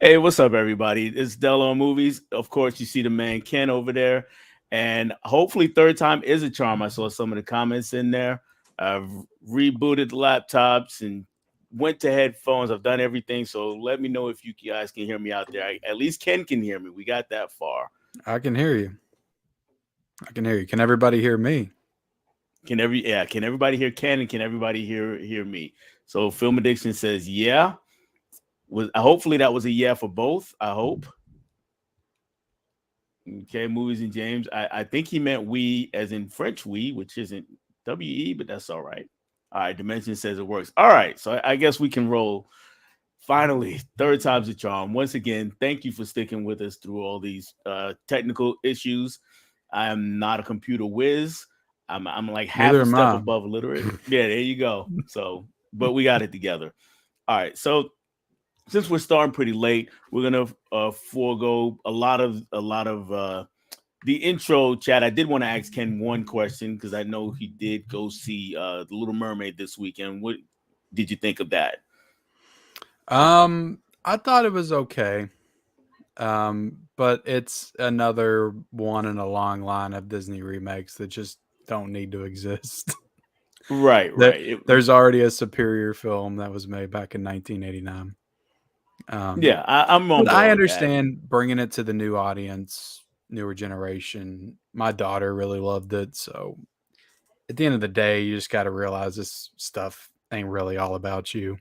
Hey, what's up, everybody? It's Dello on Movies. Of course, you see the man Ken over there, and hopefully, third time is a charm. I saw some of the comments in there. I've rebooted laptops and went to headphones. I've done everything. So let me know if you guys can hear me out there. At least Ken can hear me. We got that far. I can hear you. I can hear you. Can everybody hear me? Can everybody hear Ken and can everybody hear me? So Film Addiction says yeah. Was hopefully that was a yeah for both. I hope. Okay, movies and James. I think he meant we as in French we, which isn't WE, but that's all right. All right, Dimension says it works. All right, so I guess we can roll. Finally, third time's a charm. Once again, thank you for sticking with us through all these technical issues. I am not a computer whiz. I'm like half Neither a am step I. above illiterate. Yeah, there you go. So, but we got it together. All right, so since we're starting pretty late, we're gonna forego a lot of the intro chat. I did want to ask Ken one question because I know he did go see the Little Mermaid this weekend. What did you think of that? I thought it was okay. But it's another one in a long line of Disney remakes that just don't need to exist. Right, there, right. there's already a superior film that was made back in 1989. Um, Yeah, I'm on but I board with that. understand bringing it to the new audience, newer generation. My daughter really loved it, so at the end of the day, you just got to realize this stuff ain't really all about you.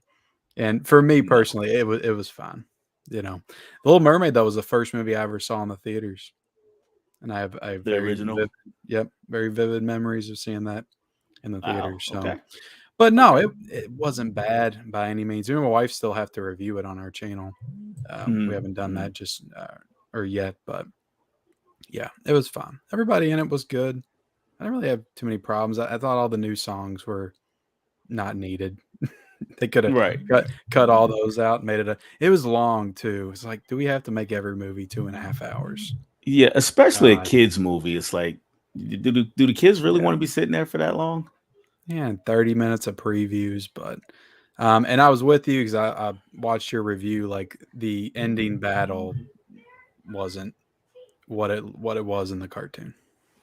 And for me No, personally, it was fun. You know, The Little Mermaid though was the first movie I ever saw in the theaters, and I have the very original. vivid, yep, very vivid memories of seeing that in the Wow. theater. So, Okay. but no, Okay. it wasn't bad by any means. Me and my wife still have to review it on our channel. We Mm-hmm. haven't done Mm-hmm. that just or yet, but yeah, it was fun. Everybody in it was good. I didn't really have too many problems. I thought all the new songs were not needed. They could have Right. cut all those out and made it a it was long too. It's like, do we have to make every movie 2.5 hours? Yeah, especially a God, kids movie. It's like, do the kids really yeah. want to be sitting there for that long? Yeah, and 30 minutes of previews, but and I was with you because I watched your review. Like the ending battle wasn't what it was in the cartoon.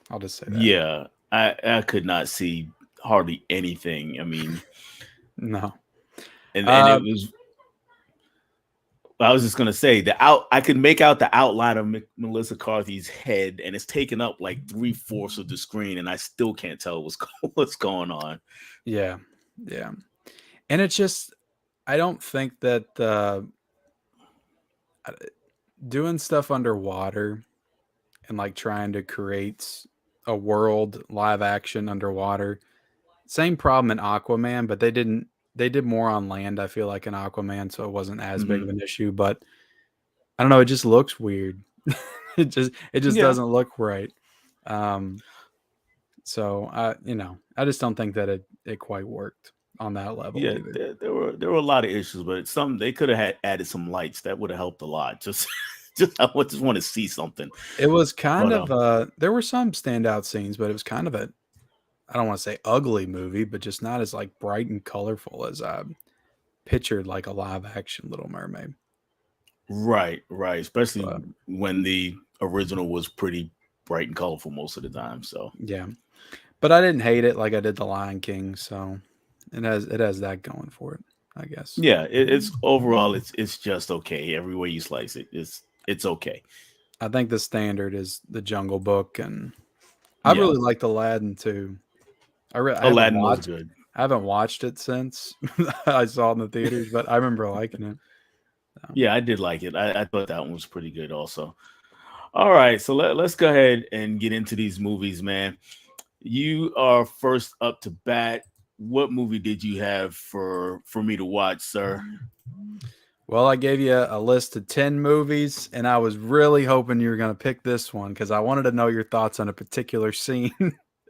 I'll just say that. Yeah, I could not see hardly anything. I mean, No. and it Uh, was. I was just gonna say the out. I could make out the outline of Melissa Carthy's head, and it's taken up like 3/4 of the screen, and I still can't tell what's what's going on. yeah, yeah, and it's just I don't think that doing stuff underwater and like trying to create a world live action underwater. Same problem in Aquaman, but they did more on land, I feel like in Aquaman, so it wasn't as big of Hmm. an issue, but I don't know, it just looks weird. it just Yeah, doesn't look right. Um so I just don't think that it quite worked on that level yeah. either. There were a lot of issues, but some they could have had added some lights that would have helped a lot. Just just want to see something. It was kind But of there were some standout scenes, but it was kind of a I don't want to say ugly movie, but just not as like bright and colorful as I pictured like a live action Little Mermaid. right, right, especially But when the original was pretty bright and colorful most of the time. So yeah, but I didn't hate it like I did The Lion King, so it has that going for it, I guess. yeah, it's overall it's just okay. Every way you slice it, it's okay. I think the standard is The Jungle Book, and I Yeah, really liked Aladdin too. I haven't Aladdin was watched good. it since I saw it in the theaters, but I remember liking it. So. Yeah, I did like it. I thought that one was pretty good also. All right, so let's go ahead and get into these movies, man. You are first up to bat. What movie did you have for me to watch, sir? Well, I gave you a list of 10 movies, and I was really hoping you were going to pick this one because I wanted to know your thoughts on a particular scene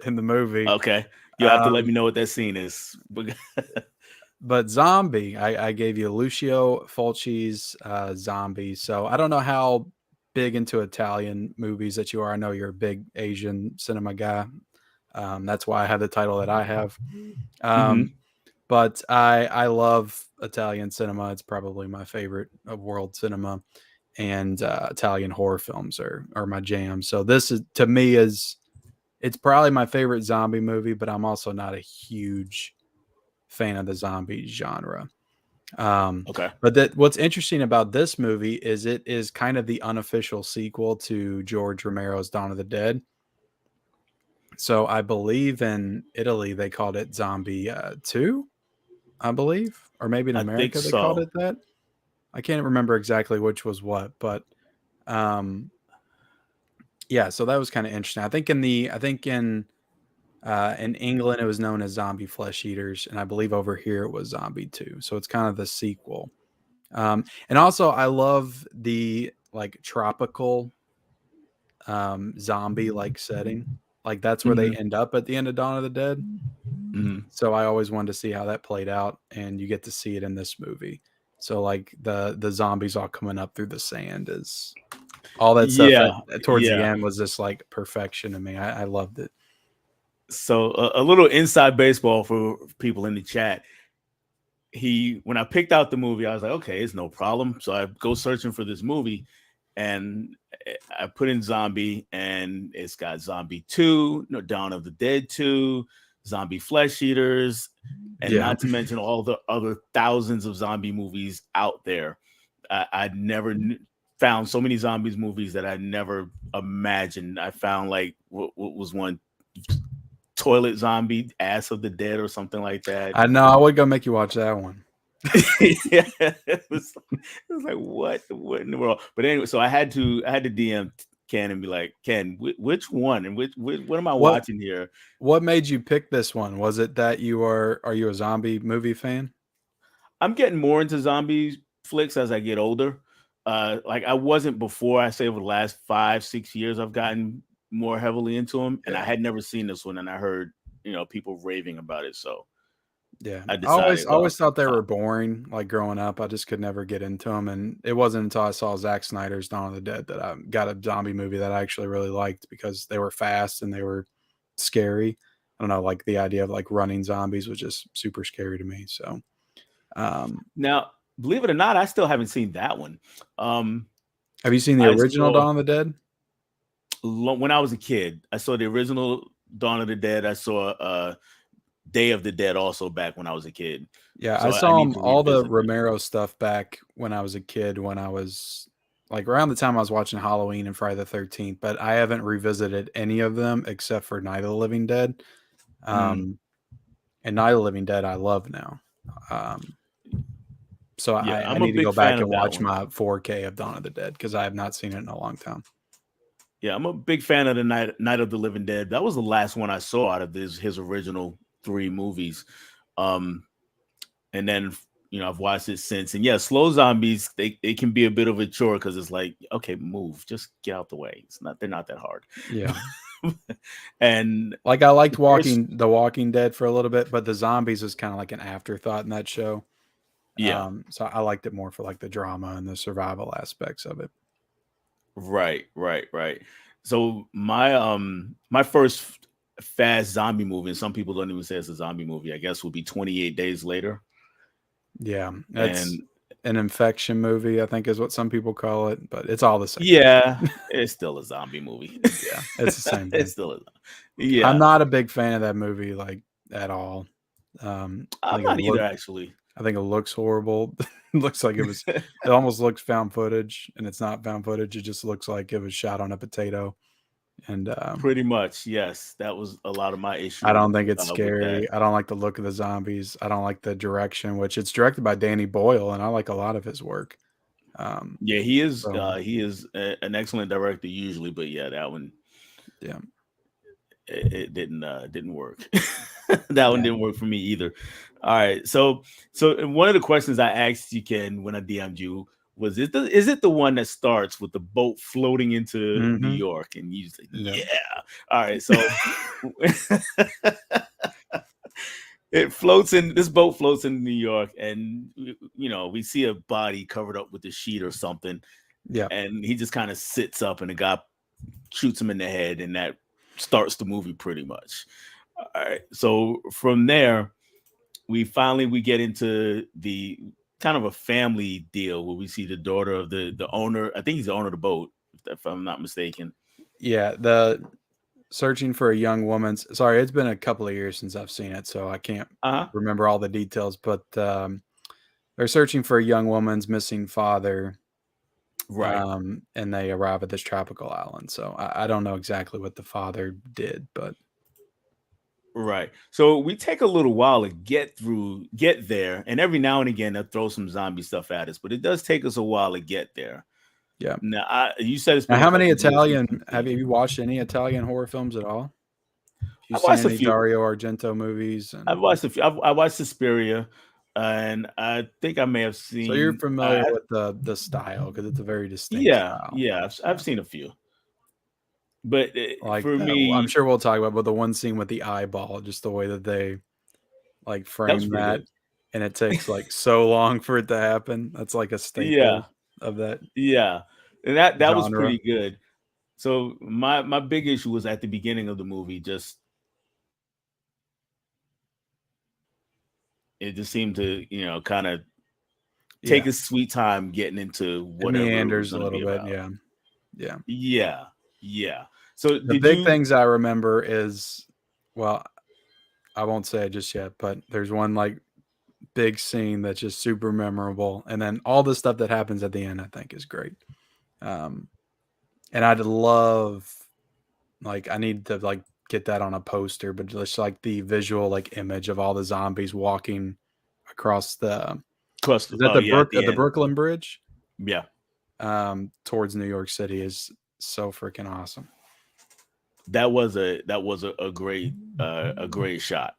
in the movie. Okay, you'll have to let Um, me know what that scene is. but Zombie, I gave you Lucio Fulci's Zombie. So I don't know how big into Italian movies that you are. I know you're a big Asian cinema guy. That's why I have the title that I have. Hmm. Um, But I love Italian cinema. It's probably my favorite of world cinema, and Italian horror films are my jam. So this is to me is it's probably my favorite zombie movie, but I'm also not a huge fan of the zombie genre. Um, Okay. but that what's interesting about this movie is it is kind of the unofficial sequel to George Romero's Dawn of the Dead. So I believe in Italy they called it Zombie 2, I believe, or maybe in I think America they called so. it that. I can't remember exactly which was what, but um, yeah. So that was kind of interesting. I think in England it was known as Zombie Flesh Eaters, and I believe over here it was Zombie 2. So it's kind of the sequel. And also I love the like tropical zombie like setting. Like that's where they Mhm, end up at the end of Dawn of the Dead. mhm. So I always wanted to see how that played out, and you get to see it in this movie. So like the zombies all coming up through the sand is all that stuff Yeah, towards the yeah. end was just like perfection to me. I loved it. So a little inside baseball for people in the chat. When I picked out the movie, I was like, okay, it's no problem. So I go searching for this movie, and I put in zombie, and it's got Zombie 2, no, Dawn of the Dead 2, Zombie Flesh Eaters, and Yeah. not to mention all the other thousands of zombie movies out there. I never found so many zombies movies that I never imagined. I found like what was one, Toilet Zombie, Ass of the Dead, or something like that. I know I would go make you watch that one. Yeah, it was like what in the world? But anyway, so I had to DM Ken and be like, Ken, which one and which what am I What watching here? what made you pick this one? Was it that are you a zombie movie fan? I'm getting more into zombie flicks as I get older. Like I wasn't before. I say over the last 5-6 years, I've gotten more heavily into them, and I Yeah. had never seen this one, and I heard people raving about it, so Yeah. I I always decided, I well, always thought they uh, were boring, like, growing up. I just could never get into them, and it wasn't until I saw Zack Snyder's Dawn of the Dead that I got a zombie movie that I actually really liked because they were fast and they were scary. I don't know, like, the idea of, like, running zombies was just super scary to me, so, um now believe it or not, I still haven't seen that one. Um, have you seen the I original saw Dawn of the Dead? when I was a kid. I saw the original Dawn of the Dead. I saw Day of the Dead also back when I was a kid. Yeah, I So I saw need him to all the revisit that. Romero stuff back when I was a kid, when I was like around the time I was watching Halloween and Friday the 13th, but I haven't revisited any of them except for Night of the Living Dead. Mm, Um, and Night of the Living Dead I love now. Um, so yeah, I I'm a need to big go fan back of and that watch one. my 4K of Dawn of the Dead because I have not seen it in a long time. Yeah, I'm a big fan of the Night of the Living Dead. That was the last one I saw out of his original three movies. Um, and then I've watched it since. And yeah, slow zombies, they can be a bit of a chore because it's like, okay, move, just get out the way. They're not that hard. Yeah. And Like I liked the first, The Walking Dead for a little bit, but the zombies was kind of like an afterthought in that show. yeah, So I liked it more for like the drama and the survival aspects of it. right, right, right. So my first fast zombie movie, and some people don't even say it's a zombie movie, I guess, would be 28 Days Later. Yeah, that's And an infection movie, I think is what some people call it, but it's all the same yeah, thing. it's still a zombie movie. Yeah, it's the same It's thing. still a I'm yeah. not a big fan of that movie, like, at all. I I'm think not either, actually. it looks horrible. It looks like it almost looks found footage, and it's not found footage. It just looks like it was shot on a potato, and Pretty much, yes. That was a lot of my I issue don't think it's with that. scary. I don't like the look of the zombies. I don't like the direction, which it's directed by Danny Boyle, and I like a lot of his work. Um, Yeah, he is so an excellent director usually, but yeah, that one yeah, it didn't work. That one yeah. didn't work for me either. All right, so one of the questions I asked you, Ken, when I DM'd you was, is it the one that starts with the boat floating into New Mhm. York? And you said, Yeah. yeah. All right, so this boat floats in New York, and we see a body covered up with a sheet or something, Yeah. and he just kind of sits up, and the guy shoots him in the head, and that starts the movie pretty much. All right, so from there we get into the kind of a family deal where we see the daughter of the owner. I think he's the owner of the boat, if I'm not mistaken. Yeah, the searching for a young woman's. Sorry, it's been a couple of years since I've seen it, so I can't Uh huh. remember all the details. But they're searching for a young woman's missing father, Right. and they arrive at this tropical island. So I don't know exactly what the father did, but Right. So we take a little while to get there, and every now and again they'll throw some zombie stuff at us, but it does take us a while to get there. yeah. Now, you said it's Now, been a how many couple years since Italian you've have seen it. you watched any Italian horror films at all? Have you I seen watched a any few. Dario Argento movies? I've And watched a few. I watched Suspiria, and I think I may have so you're seen. familiar with the style because it's a very distinct Yeah, style. yeah, I've Yeah. seen a few, but Like for I'm me, sure we'll talk about, but the one scene with the eyeball, just the way that they like that was frame pretty that, good. and it takes like so long for it to happen. That's like a Yeah, staple of that yeah, and that was genre. pretty good. So my big issue was at the beginning of the movie. Just it just seemed to kind of take Yeah, a sweet time getting into it whatever it was meanders a going to little be bit. about. Yeah, yeah. Yeah, yeah. So The did big you? things I remember is, well, I won't say it just yet, but there's one like big scene that's just super memorable, and then all the stuff that happens at the end, I think, is great. Um, and I'd love, like, I need to like get that on a poster, but just like the visual like image of all the zombies walking across the, Crust? is that Oh yeah, at the The end. Brooklyn Bridge, Yeah, towards New York City is so freaking awesome. that was a great shot.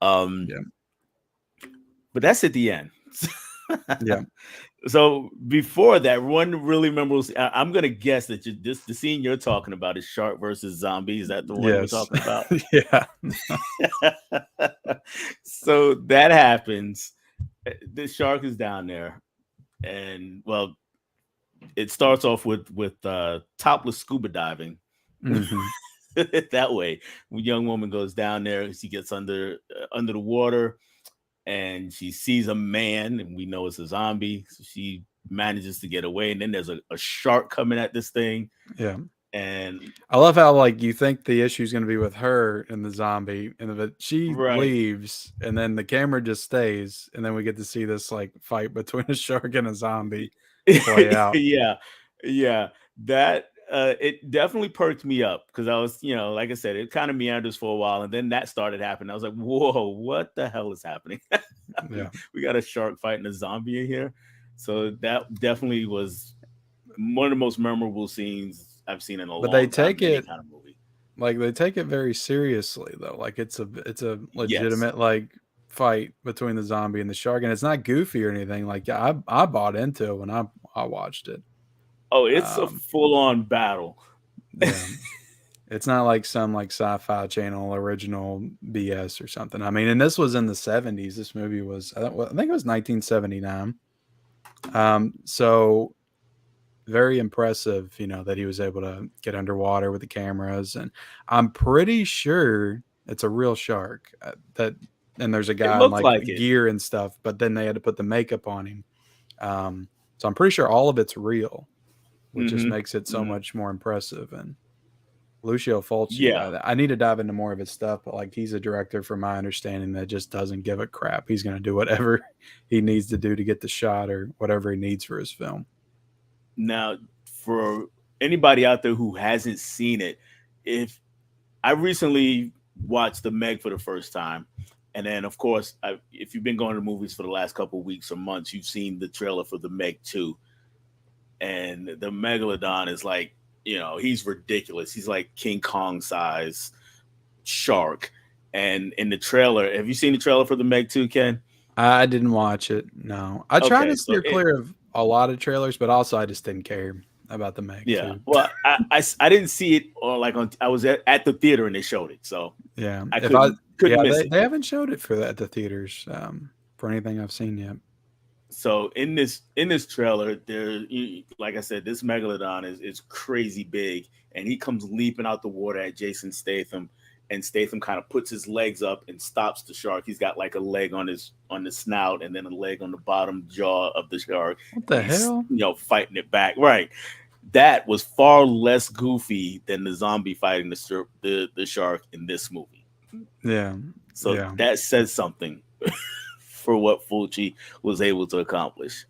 Um, Yeah, but that's at the end. yeah, So before that, one really memorable. I'm gonna guess that the scene you're talking about is shark versus zombie. Is that the one we're yes, talking about? yeah, So that happens. The shark is down there, and well, it starts off with topless scuba diving. hmm That way, when young woman goes down there, she gets under the water, and she sees a man, and we know it's a zombie. So she manages to get away, and then there's a shark coming at this thing, yeah. and I love how like you think the issue is going to be with her and the zombie, and but she right, leaves, and then the camera just stays, and then we get to see this like fight between a shark and a zombie play out. yeah, yeah. That it definitely perked me up because I was, like I said, it kind of meanders for a while, and then that started happening. I was like, "Whoa, what the hell is happening?" Yeah, We got a shark fighting a zombie in here, so that definitely was one of the most memorable scenes I've seen in a but they long time take in any it kind of movie. like they take it very seriously though. Like it's a Yes. legitimate like fight between the zombie and the shark, and it's not goofy or anything. Like I bought into it when I watched it. Oh, it's a Um, full on battle. yeah. It's not like some like sci-fi channel original BS or something. I mean, and this was in the 70s. This movie was I think it was 1979. So very impressive, that he was able to get underwater with the cameras, and I'm pretty sure it's a real shark. That and there's a It guy in looked like like it. gear and stuff, but then they had to put the makeup on him. So I'm pretty sure all of it's real, which just Hmm. makes it so Hmm. much more impressive. And Lucio Fulci, Yeah. I need to dive into more of his stuff, but like he's a director, from my understanding, that just doesn't give a crap. He's going to do whatever he needs to do to get the shot or whatever he needs for his film. Now, for anybody out there who hasn't seen it, if I recently watched The Meg for the first time, and then of course, if you've been going to movies for the last couple of weeks or months, you've seen the trailer for The Meg 2, and the megalodon is like, he's ridiculous. He's like King Kong size shark. And in the trailer, have you seen the trailer for The Meg 2, Ken? I didn't watch it. No, I try Okay, to so steer clear of a lot of trailers, but also I just didn't care about the Meg yeah. too. Well, I didn't see it on like on. I was at the theater and they showed it, so Yeah, I if I couldn't yeah miss it. they haven't showed it for that at the theaters, for anything I've seen yet. So in this trailer, like I said, this megalodon is crazy big, and he comes leaping out the water at Jason Statham, and Statham kind of puts his legs up and stops the shark. He's got like a leg on the snout and then a leg on the bottom jaw of the shark, What and the he's hell? fighting it back. Right, that was far less goofy than the zombie fighting the shark in this movie. Yeah, So yeah, that says something for what Fulci was able to accomplish.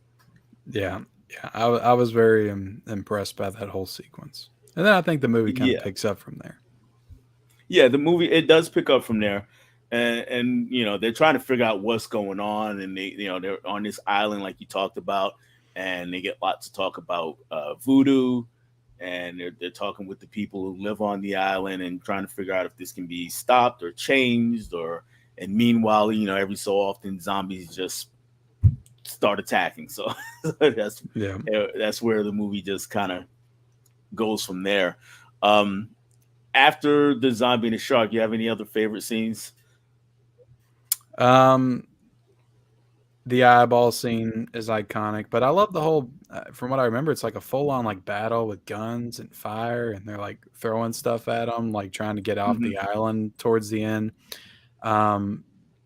yeah, yeah. I was very impressed by that whole sequence, and then I think the movie kind of Yeah, picks up from there. yeah, the movie it does pick up from there, and they're trying to figure out what's going on, and they're on this island like you talked about, and they get lots to talk about voodoo, and they're talking with the people who live on the island and trying to figure out if this can be stopped or changed, or and meanwhile every so often zombies just start attacking. So that's Yeah. that's where the movie just kind of goes from there. Um, After the zombie and the shark, you have any other favorite scenes? Um, the eyeball scene is iconic, but I love the whole. From what I remember, it's like a full on like battle with guns and fire, and they're like throwing stuff at them, like trying to get off Hmm. the island towards the end. Um,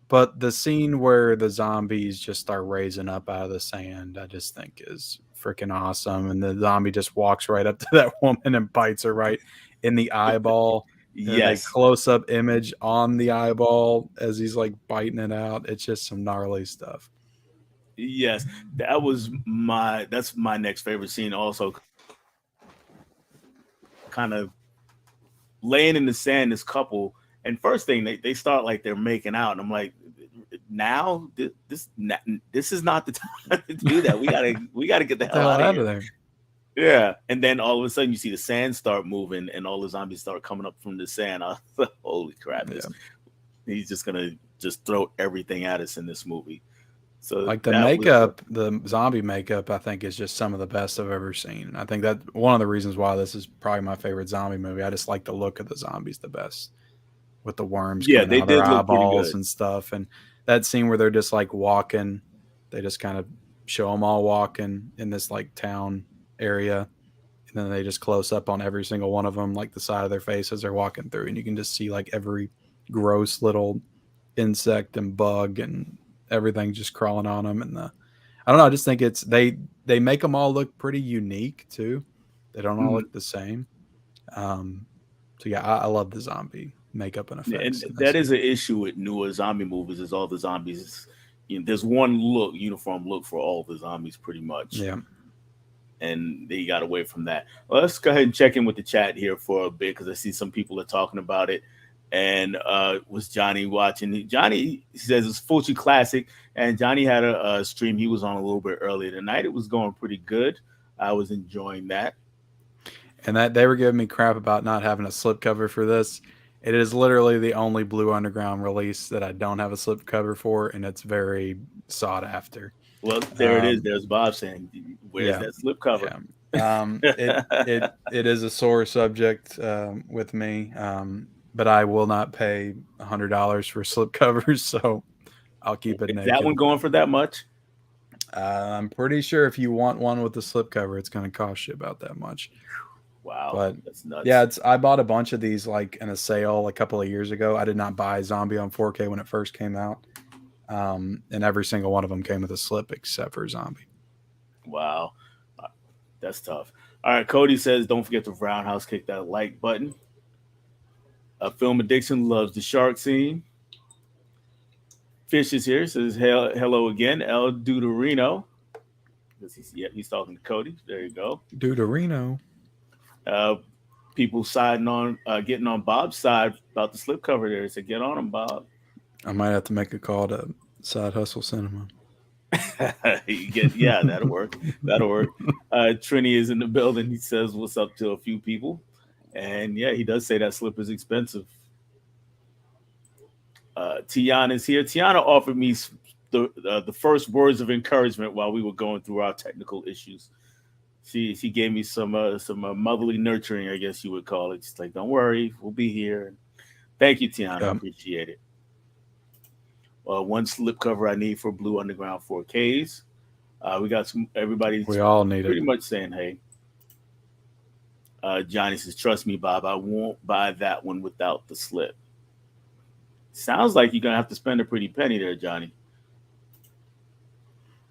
but the scene where the zombies just start raising up out of the sand, I just think is freaking awesome. And the zombie just walks right up to that woman and bites her right in the eyeball. And then they Yes, close up image on the eyeball as he's like biting it out. It's just some gnarly stuff. yes, that's my next favorite scene. Also, kind of laying in the sand, this couple, and first thing they start like they're making out, and I'm like, now this is not the time to do that. We gotta get the hell Get the out of hell here. out of there. Yeah, and then all of a sudden you see the sand start moving, and all the zombies start coming up from the sand. I was like, holy crap! Yeah. He's just gonna just throw everything at us in this movie. So Like the that was makeup, the zombie makeup, I think is just some of the best I've ever seen. I think that one of the reasons why this is probably my favorite zombie movie. I just like the look of the zombies the best, with the worms yeah, coming they out of their did look pretty eyeballs good. and stuff. And that scene where they're just like walking, they just kind of show them all walking in this like town area. And then they just close up on every single one of them, like the side of their face as they're walking through. And you can just see like every gross little insect and bug and everything just crawling on them. And I don't know. I just think they make them all look pretty unique too. They don't all Mhm. look the same. Um, so yeah, I love the zombie makeup and effects And in that this. is an issue with newer zombie movies. Is all the zombies? There's one uniform look for all the zombies, pretty much, Yeah. and they got away from that. Well, let's go ahead and check in with the chat here for a bit because I see some people are talking about it. And was Johnny watching? Johnny says it's Fulci classic, and Johnny had a stream he was on a little bit earlier tonight. It was going pretty good. I was enjoying that. And that they were giving me crap about not having a slipcover for this. It is literally the only Blue Underground release that I don't have a slipcover for, and it's very sought after. Well, there it is. Um, There's Bob saying, "Where's yeah, that slip cover?" yeah. It is a sore subject with me, but I will not pay $100 for slipcovers, so I'll keep it Is that naked. one going for that much? I'm pretty sure if you want one with a slipcover, it's going to cost you about that much. Wow, But that's yeah, nuts. it's I bought a bunch of these like in a sale a couple of years ago. I did not buy Zombie on 4K when it first came out, and every single one of them came with a slip except for Zombie. Wow, Uh, that's tough. All right, Cody says, "Don't forget to roundhouse kick that like button." Film addiction loves the shark scene. Fish is here. Says, Hello again, El Deuterino." He's talking to Cody. There you go. Deuterino. Uh, People siding on, getting on Bob's side about the slipcover there. So get on him, Bob. I might have to make a call to Side Hustle Cinema. Yeah, that'll work. That'll work. Trini is in the building. He says what's up to a few people, and yeah, he does say that slip is expensive. Tiana is here. Tiana offered me the first words of encouragement while we were going through our technical issues. She gave me some motherly nurturing, I guess you would call it. She's like, "Don't worry, we'll be here." Thank you, Tiana. I Yeah, appreciate it. One slip cover I need for Blue Underground 4Ks. We got some everybody's we all need it. pretty much saying, "Hey." Johnny says, "Trust me, Bob. I won't buy that one without the slip." Sounds like you're gonna have to spend a pretty penny there, Johnny.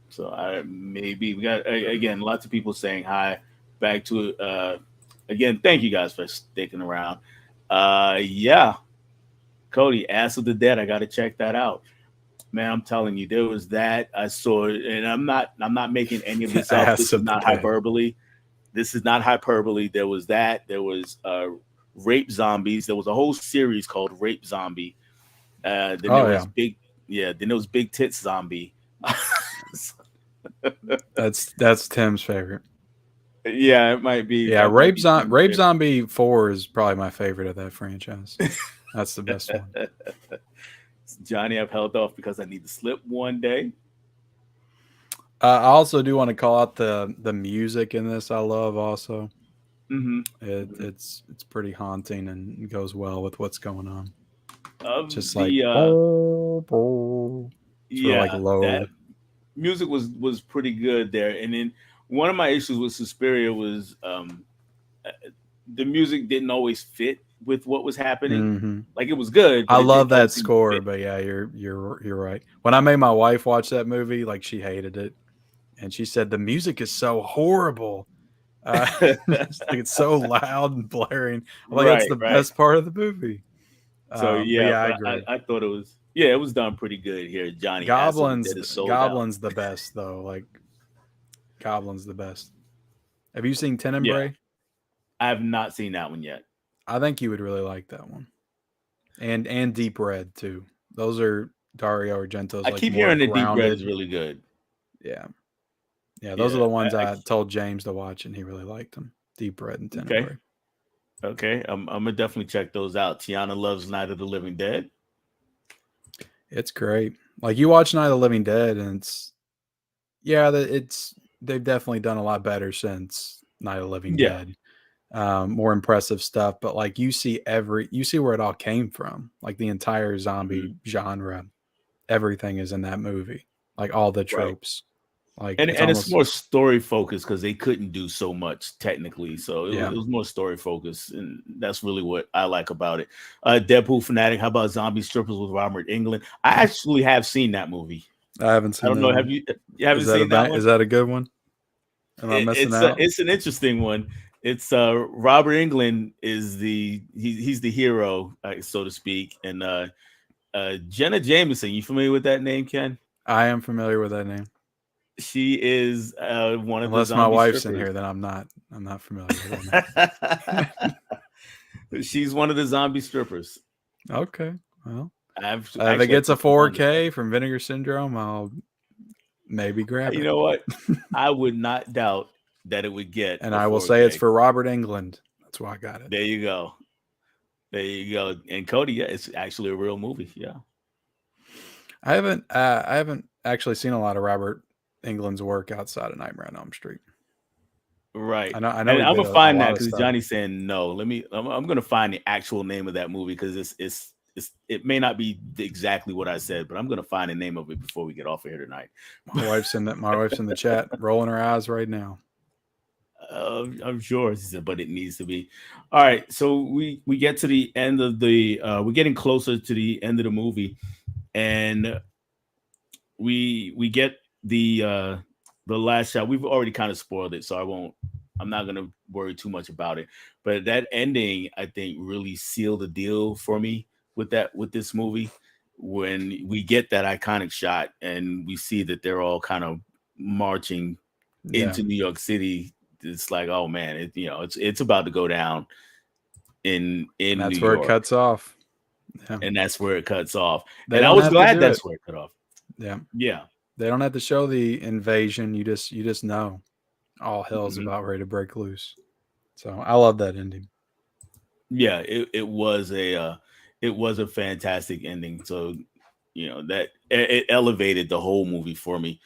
So I maybe we got again lots of people saying hi. Back to again. Thank you guys for sticking around. Yeah, Cody, Ass of the Dead. I got to check that out, man. I'm telling you, there was that I saw it, and I'm not making any of this up. Ass This is of the not Dead. hyperbole. This is not hyperbole. There was that. There was Rape Zombies. There was a whole series called Rape Zombie. Then there Oh was yeah, Big, yeah. Then there was Big Tits Zombie. that's Tim's favorite. Yeah, it might be. Yeah, That might be Tim's Rape favorite. Zombie 4 is probably my favorite of that franchise. That's the best one. Johnny, I've held off because I need to slip one day. I also do want to call out the music in this. I love also. Hmm. It's pretty haunting and goes well with what's going on. Of Just like the sort of like yeah, that low. music was pretty good there. And then one of my issues with Suspiria was uh, the music didn't always fit with what was happening. Hmm. Like it was good, I but it love didn't that always seem to score, fit. but yeah, you're right. When I made my wife watch that movie, like she hated it, and she said the music is so horrible. Uh, just like it's so loud and blaring. I'm like, that's Right, the right. best part of the movie. So But yeah, yeah, I but agree. I thought it was, yeah, it was done pretty good here. Johnny Ass of the Dead is sold out. Goblin's the best though. Like Goblin's the best. Have you seen Yeah, Tenebrae? I have not seen that one yet. I think you would really like that one. And Deep Red too. Those are Dario Argento's I like keep more hearing the Deep Red is grounded. really good. Yeah. Yeah, those are Yeah, the ones I told James to watch and he really liked them. Deep Red and okay, Tenebrae. okay. I'm gonna definitely check those out. Tiana loves Night of the Living Dead. It's great. Like you watch Night of the Living Dead and it's yeah, it's they've definitely done a lot better since Night of the Living Yeah. Dead. More impressive stuff, but like you see where it all came from. Like the entire Hmm. zombie genre, everything is in that movie. Like all the Right. tropes. Like it's And it's almost more story focused because they couldn't do so much technically, so yeah. it was more story focused, and that's really what I like about it. Deadpool fanatic. How about Zombie Strippers with Robert England? I actually have seen that movie. I haven't I seen don't that know. Have one. you? You haven't seen that one? Is that a good one? Am I missing out? It's an interesting one. It's Robert England is he's the hero, so to speak, and Jenna Jameson. You familiar with that name, Ken? I am familiar with that name. She is one of the Unless my zombie wife's in strippers. here, then I'm not familiar with that name. She's one of the zombie strippers. Okay. Well, I've if it actually I gets a think she's on the show. 4K from Vinegar Syndrome, I'll maybe grab You it. know what? I would not doubt that it would get And a I will say it's 4K. for Robert England. That's why I got it. There you go. There you go. And Cody, yeah, it's actually a real movie. Yeah. I haven't actually seen a lot of Robert England's work outside of Nightmare on Elm Street. Right. I know And he I'm did gonna a find that lot of because stuff. Johnny's saying no. I'm gonna find the actual name of that movie because it may not be exactly what I said, but I'm gonna find the name of it before we get off of here tonight. My wife's in the chat, rolling her eyes right now. I'm sure, she said, but it needs to be. All right, so we get to the end of the. We're getting closer to the end of the movie, and we get the last shot. We've already kind of spoiled it, so I won't. I'm not gonna worry too much about it. But that ending, I think, really sealed the deal for me with this movie. When we get that iconic shot and we see that they're all kind of marching Yeah, into New York City, it's like, oh man, it's about to go down and in New that's where it York, cuts off. Yeah, and that's where it cuts off. they And I don't was have to glad do it. that's where it cut off. Yeah, Yeah. they don't have to show the invasion. You just know all hell's Mhm. about ready to break loose. So I love that ending. Yeah, it was a fantastic ending. So that it elevated the whole movie for me.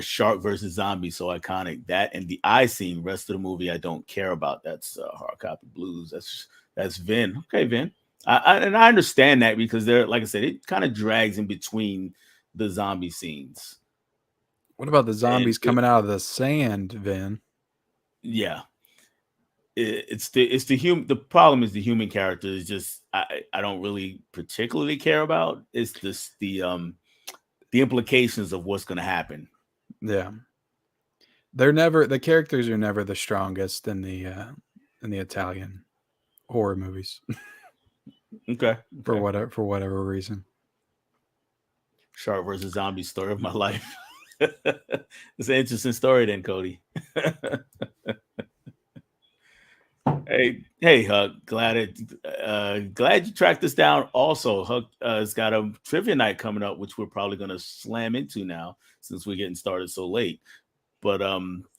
Shark versus zombie, so iconic. That and the eye scene. Rest of the movie, I don't care about. That's hard copy blues. That's Vin. Okay, Vin. And I understand that because they're like I said, it kind of drags in between the zombie scenes. What about the And zombies coming out of the sand, Vin? yeah, it's the human. The problem is the human character is just I don't really particularly care about. It's this the implications of what's going to happen. Yeah. They're never the characters are never the strongest in the Italian horror movies Okay, okay. for whatever reason. Shark versus zombie story of my life. It's an interesting story, then, Cody. Hey, Huck. Glad you tracked this down. Also, Huck has got a trivia night coming up, which we're probably going to slam into now since we're getting started so late. But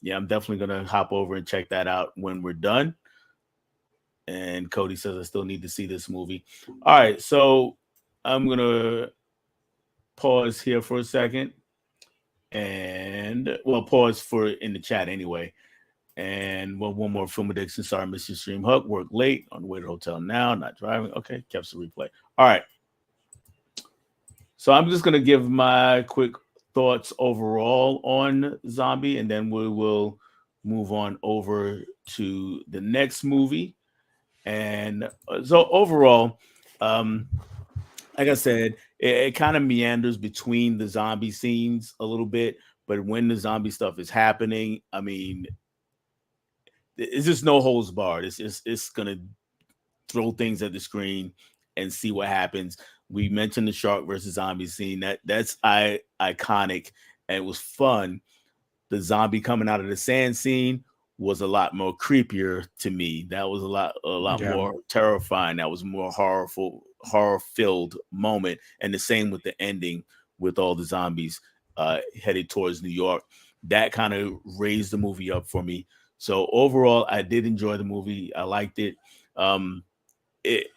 yeah, I'm definitely going to hop over and check that out when we're done. And Cody says I still need to see this movie. All right, so I'm gonna pause here for a second, and well, pause for in the chat anyway. And well, one more film addiction. Sorry, Mr. Stream Huck. Work late on the way to the hotel now. Not driving. Okay, kept the replay. All right. So I'm just gonna give my quick thoughts overall on Zombie, and then we will move on over to the next movie. And so overall, like I said, it kind of meanders between the zombie scenes a little bit, but when the zombie stuff is happening, I mean, it's just no holds barred. It's gonna throw things at the screen and see what happens. We mentioned the shark versus zombie scene. That's iconic and it was fun. The zombie coming out of the sand scene was a lot more creepier to me. That was a lot Yeah. more terrifying. That was more horror filled moment. And the same with the ending with all the zombies headed towards New York. That kind of raised the movie up for me. So overall, I did enjoy the movie. I liked it. It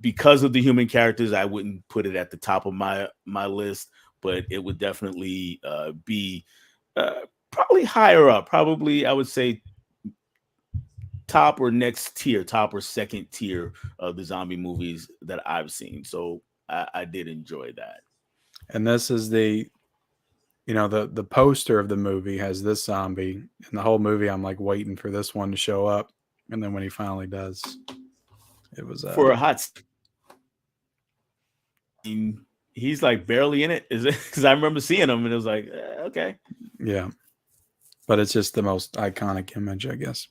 because of the human characters, I wouldn't put it at the top of my list, but it would definitely be probably higher up. Probably, I would say top or next tier, top or second tier of the zombie movies that I've seen. So I did enjoy that. And this is the poster of the movie has this zombie, and the whole movie I'm like waiting for this one to show up, and then when he finally does, it was For a hot, he's like barely in it. Is it? Because I remember seeing him and it was like, okay. Yeah, but it's just the most iconic image, I guess.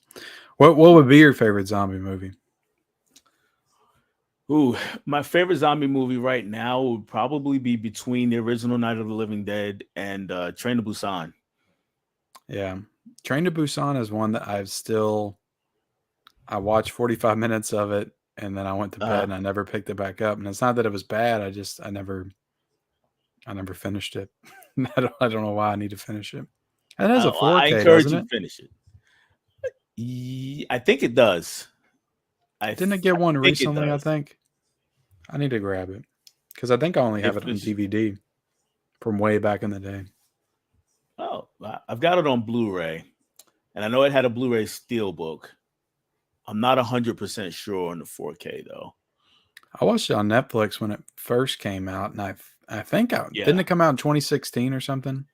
What would be your favorite zombie movie? Ooh, my favorite zombie movie right now would probably be between the original Night of the Living Dead and Train to Busan. Yeah, Train to Busan is one that I watched 45 minutes of it, and then I went to bed and I never picked it back up. And it's not that it was bad. I never finished it. I don't know why I need to finish it. It has a I 4K, encourage doesn't you it? to finish it. I think it does. Didn't I get one think it recently? I does. think I need to grab it because I think I only have If it on it's, DVD from way back in the day. oh, I've got it on Blu-ray, and I know it had a Blu-ray steelbook. I'm not 100% sure on the 4K though. I watched it on Netflix when it first came out, and I think didn't Yeah, it come out in 2016 or something? It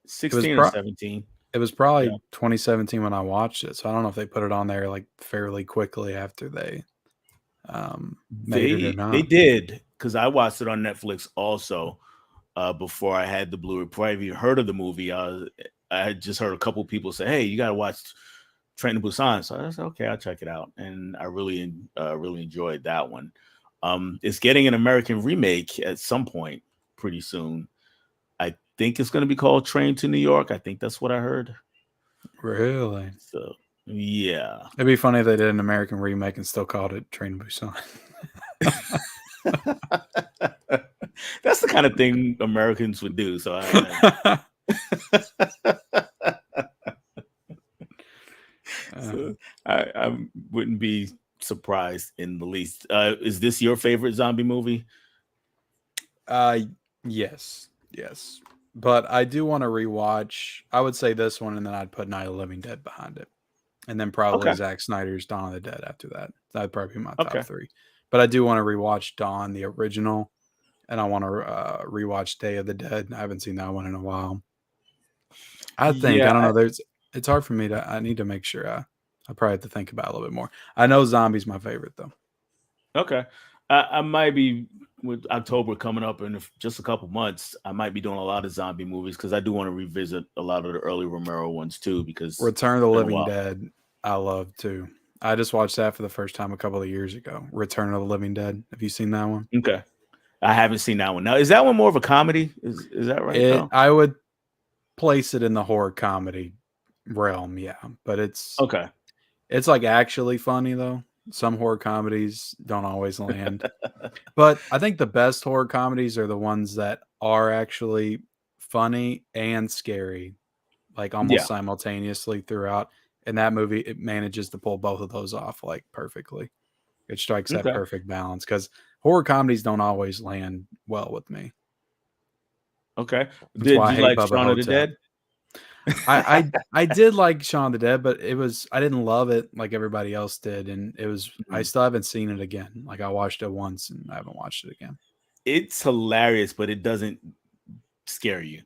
was 16 or 17. it was Yeah, probably 2017 when I watched it, so I don't know if they put it on there like fairly quickly after they made it or they not. did because I watched it on Netflix also before I had the Blu-ray. Before I even heard of the movie, I had just heard a couple people say, "Hey, you got to watch Train to Busan." So I said, "Okay, I'll check it out," and I really enjoyed that one. It's getting an American remake at some point pretty soon. I think it's going to be called Train to New York. I think that's what I heard. Really? So yeah. It'd be funny if they did an American remake and still called it Train to Busan. That's the kind of thing Americans would do. So so I wouldn't be surprised in the least. Is this your favorite zombie movie? Uh, yes, yes. But I do want to rewatch. I would say this one, and then I'd put Night of the Living Dead behind it, and then probably Okay. Zack Snyder's Dawn of the Dead after that. That'd probably be my top Okay. three. But I do want to rewatch Dawn, the original, and I want to rewatch Day of the Dead. I haven't seen that one in a while. I think Yeah. I don't know. It's hard for me to. I need to make sure I I probably have to think about it a little bit more. I know Zombie's my favorite though. Okay. I might be with October coming up in just a couple months. I might be doing a lot of zombie movies because I do want to revisit a lot of the early Romero ones too because Return of the it's been a Living while. Dead, I love too. I just watched that for the first time a couple of years ago. Return of the Living Dead. Have you seen that one? Okay. I haven't seen that one. Now, is that one more of a comedy? Is that right though? I would place it in the horror comedy realm, yeah. But Okay. it's like actually funny though. Some horror comedies don't always land. But I think the best horror comedies are the ones that are actually funny and scary, like almost Yeah. simultaneously throughout. And that movie, it manages to pull both of those off like perfectly. It strikes that Okay. perfect balance because horror comedies don't always land well with me. Okay. That's Did why I you hate like Bubba Shaun of the Hotep. Dead? I did like Shaun of the Dead, but I didn't love it like everybody else did, and I Mhm. still haven't seen it again. Like I watched it once and I haven't watched it again. It's hilarious, but it doesn't scare you.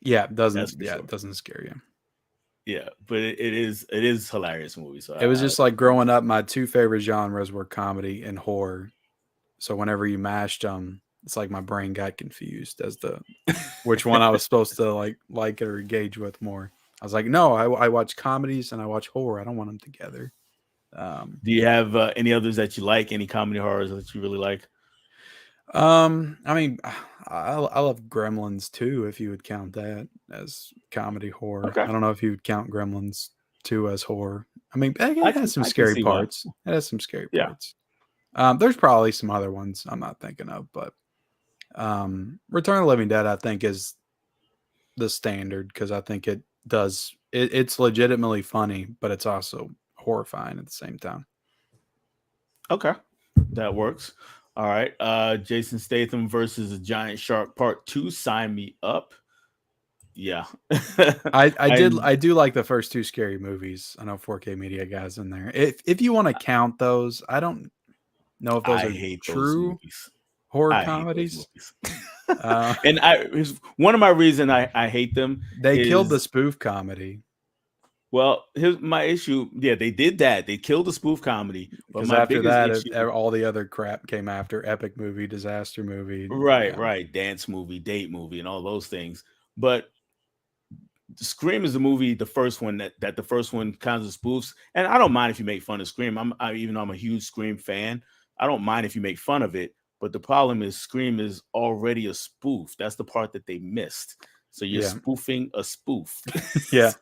That's for It sure. doesn't scare you. Yeah, but it is hilarious movie. So It was I just like growing up, my two favorite genres were comedy and horror. So whenever you mashed them, it's like my brain got confused as to which one I was supposed to like or engage with more. I was like, no, I watch comedies and I watch horror. I don't want them together. Um, do you have any others that you like? Any comedy horrors that you really like? I mean, I love Gremlins too, if you would count that as comedy horror. Okay, I don't know if you would count Gremlins 2 as horror. I mean, I it has can some I can scary see why. parts. It has some scary Yeah. parts. There's probably some other ones I'm not thinking of, but Return of the Living Dead, I think, is the standard because I think it's legitimately funny, but it's also horrifying at the same time. Okay, that works. All right. Jason Statham versus a giant shark part two. Sign me up. Yeah. I I do like the first two scary movies. I know 4K Media guys in there. If you want to count those, I don't know if those I are hate those true movies. horror I hate those comedies. movies. Uh, And one of my reason I hate them they killed the is spoof comedy well, here's my issue. Yeah, they did that. They killed the spoof comedy, but because my after biggest that, issue, all the other crap came after epic movie, disaster movie. right, Yeah, right, dance movie, date movie, and all those things. But Scream is the movie, the first one that the first one kinds of spoofs, and I don't mind if you make fun of Scream. Even though I'm a huge Scream fan, I don't mind if you make fun of it. But the problem is Scream is already a spoof. That's the part that they missed. So you're yeah, spoofing a spoof. yeah.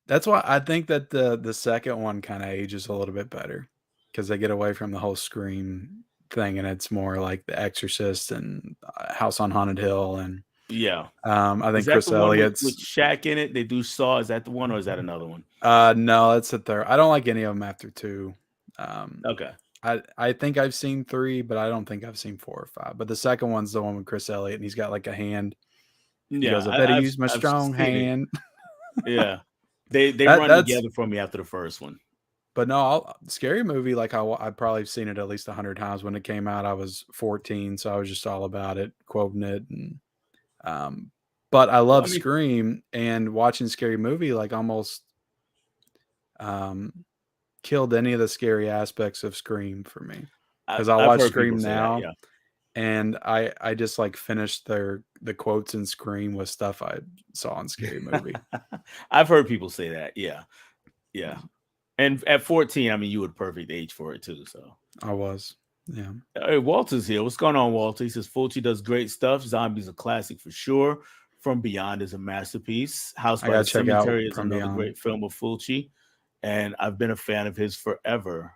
That's why I think that the second one kind of ages a little bit better because they get away from the whole Scream thing and it's more like The Exorcist and House on Haunted Hill and Yeah. I Is think that Chris the one with Elliott's. Shaq in it? They do Saw. Is that the one or is that another one? No, that's the third. I don't like any of them after two. Um, Okay. I think I've seen three, but I don't think I've seen four or five. But the second one's the one with Chris Elliott and he's got like a hand. He Yeah, goes, "I better use my I've strong seen it. hand." Yeah. They that run that's together for me after the first one. But no, scary movie. Like I probably seen it at least 100 times when it came out. I was 14, so I was just all about it, quoting it, and um. But I Well, love I mean, Scream and watching scary movie. Like almost um killed any of the scary aspects of Scream for me because I'll I've watch heard people Scream say that. now Yeah. and I just like finished the quotes in Scream with stuff I saw in Scary Movie. I've heard people say that. Yeah. Yeah. Yeah, And at 14, I mean, you were the perfect age for it too. So, I was. Yeah, hey, Walter's here. What's going on, Walter? He says Fulci does great stuff. Zombies a classic for sure. From Beyond is a masterpiece. House I by the gotta check out Cemetery is From another Beyond. great film of Fulci, and I've been a fan of his forever.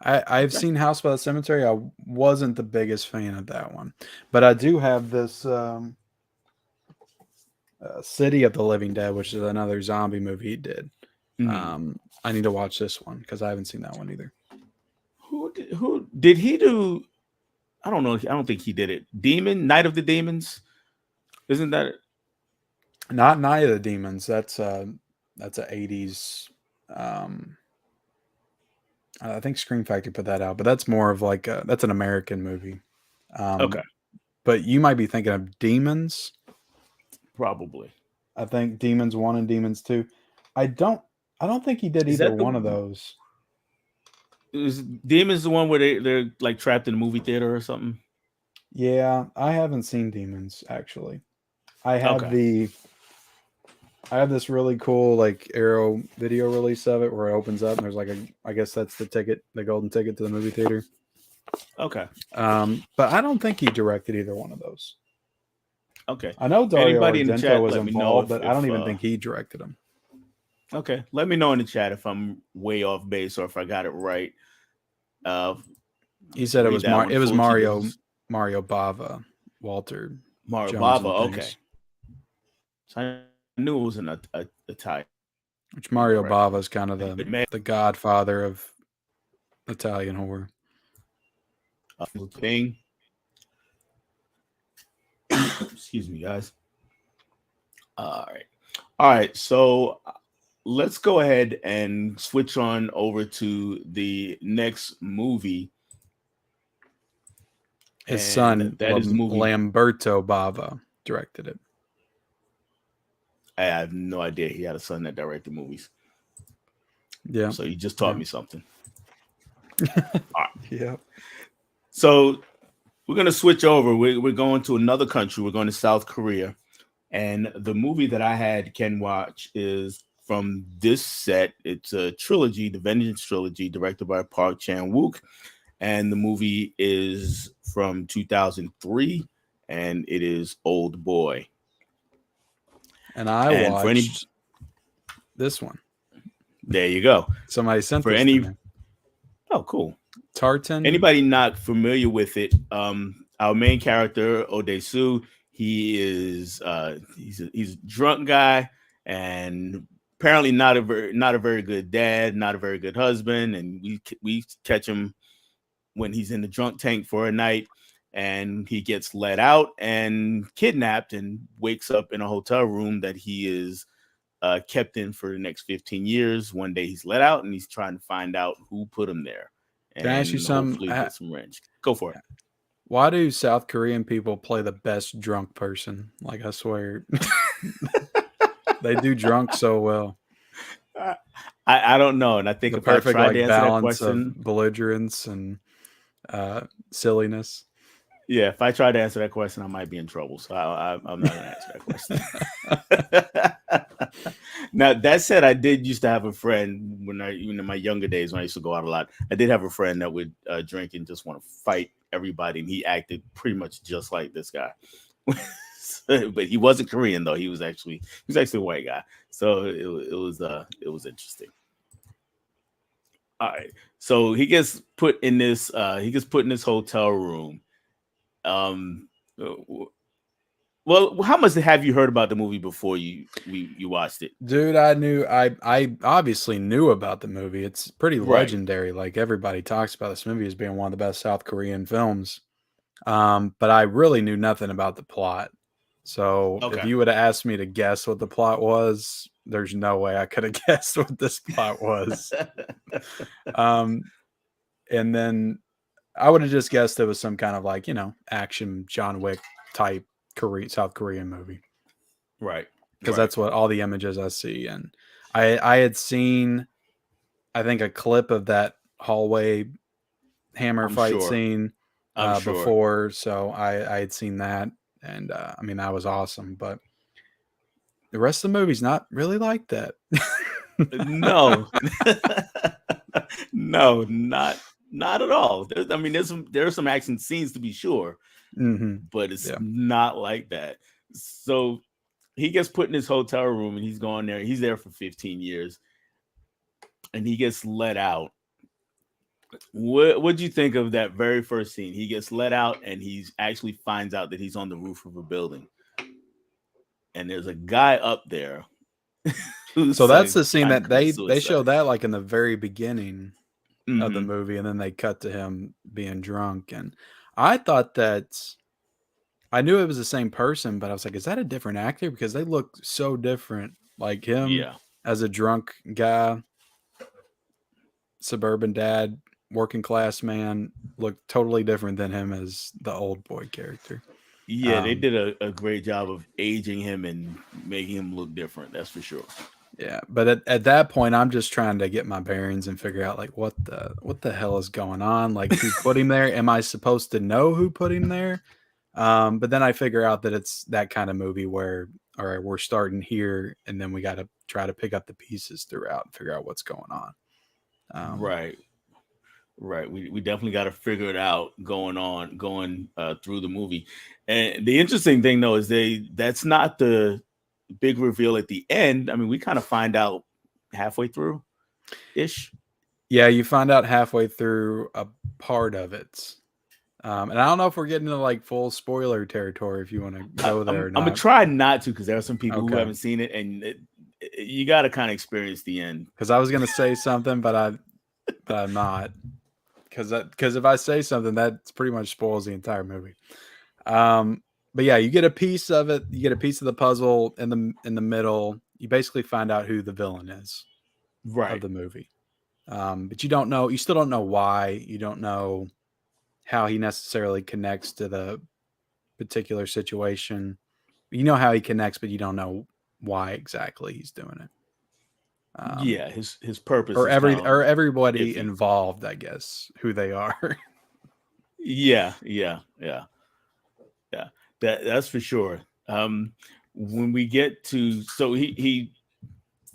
I've Okay. seen House by the Cemetery. I wasn't the biggest fan of that one, but I do have this City of the Living Dead, which is another zombie movie he did. Mhm. I need to watch this one because I haven't seen that one either. Who did he do? I don't know. I don't think he did it. Night of the Demons. Isn't that Not Night of the Demons. That's a 80s. Um, I think Scream Factory put that out, but that's more of like that's an American movie. okay? Um, but you might be thinking of Demons. Probably. I think Demons 1 and Demons 2. I don't I don't think he did Is either that the one of those. is Demons the one where they're like trapped in a movie theater or something? Yeah, I haven't seen Demons actually. I have Okay. the I have this really cool like Arrow video release of it where it opens up and there's like a I guess that's the ticket, the golden ticket to the movie theater. Okay. But I don't think he directed either one of those. Okay. I know Dario Anybody in the Argento chat, was let me know involved, but I don't even think he directed them. okay. Let me know in the chat if I'm way off base or if I got it right. Uh He said it read was that one full to this Mario Bava, Walter Mario Jones Bava. and Okay. things. So I knew it was an Italian. Which Mario Correct. Bava is kind of But man, the godfather of Italian horror. thing. Excuse me, guys. All right. All right. So let's go ahead and switch on over to the next movie. His And son that is the movie. Lamberto Bava directed it. I have no idea he had a son that directed movies. Yeah. So you just taught me something. Yeah. So we're going to switch over. We're going to another country. We're going to South Korea. And the movie that I had Ken watch is from this set. It's a trilogy, the Vengeance trilogy, directed by Park Chan-wook. And the movie is from 2003, and it is Oldboy. And I And for any, watched this one. there you go. Somebody sent For this any, to me. oh, cool. Tartan. Anybody not familiar with it? Our main character Odesu, he's a drunk guy, and apparently not a very good dad, not a very good husband, and we catch him when he's in the drunk tank for a night, and he gets let out and kidnapped and wakes up in a hotel room that he is kept in for the next 15 years. One day he's let out and he's trying to find out who put him there, Can I ask you and some? hopefully get some wrench. Go for it. Why do South Korean people play the best drunk person? Like, I swear, they do drunk so well. I don't know, and I think The if I perfect tried to like answer that balance of question, belligerence and silliness. yeah, if I tried to answer that question, I might be in trouble. So I'm not gonna answer that question. Now that said, I did used to have a friend when in my younger days when I used to go out a lot. I did have a friend that would drink and just want to fight everybody, and he acted pretty much just like this guy. But he wasn't Korean though. He was actually a white guy. So it was interesting. All right. So he gets put in this hotel room. Um well, how much have you heard about the movie before you watched it? Dude, I obviously knew about the movie. It's pretty Right. legendary. Like, everybody talks about this movie as being one of the best South Korean films. But I really knew nothing about the plot. So if Okay. you would have asked me to guess what the plot was, there's no way I could have guessed what this plot was. Um, and then I would have just guessed it was some kind of like, action John Wick type South Korean movie. Right. Because Right. that's what all the images I see. And I had seen, I think, a clip of that hallway hammer I'm fight sure. scene I'm sure. before. So I had seen that. And I mean, that was awesome. But the rest of the movie's not really like that. No. No, not at all. I mean, there are some action scenes to be sure, but it's not like that. So he gets put in his hotel room and he's gone there. He's there for 15 years and he gets let out. What'd you think of that very first scene? He gets let out and he's actually finds out that he's on the roof of a building. And there's a guy up there. So that's the scene that they suicide. show that like in the very beginning of the movie, and then they cut to him being drunk. And I thought that I knew it was the same person, but I was like, is that a different actor? Because they look so different. Like him as a drunk guy, suburban dad, working class man, looked totally different than him as the Oldboy character. Yeah, they did a great job of aging him and making him look different. That's for sure. Yeah, but at that point, I'm just trying to get my bearings and figure out like what the hell is going on? Like who put him there? Am I supposed to know who put him there? But then I figure out that it's that kind of movie where all right, we're starting here, and then we got to try to pick up the pieces throughout and figure out what's going on. Right. Right. We definitely got to figure it out going through the movie. And the interesting thing though is that's not the big reveal at the end. I mean, we kind of find out halfway through ish. Yeah, you find out halfway through a part of it. And I don't know if we're getting into like full spoiler territory if you want to go there or I'm gonna not. try not to because there are some people who Okay. haven't seen it, and you got to kind of experience the end. Because I was gonna say something, but I'm not. Because if I say something, that pretty much spoils the entire movie. Um, but yeah, you get a piece of it. You get a piece of the puzzle in the middle. You basically find out who the villain is of Right. the movie. But you don't know. You still don't know why. You don't know how he necessarily connects to the particular situation. You know how he connects, but you don't know why exactly he's doing it. Yeah. His purpose is kind of Or everybody iffy. involved, I guess, who they are. Yeah. Yeah. Yeah. Yeah. That's for sure. When we get to so he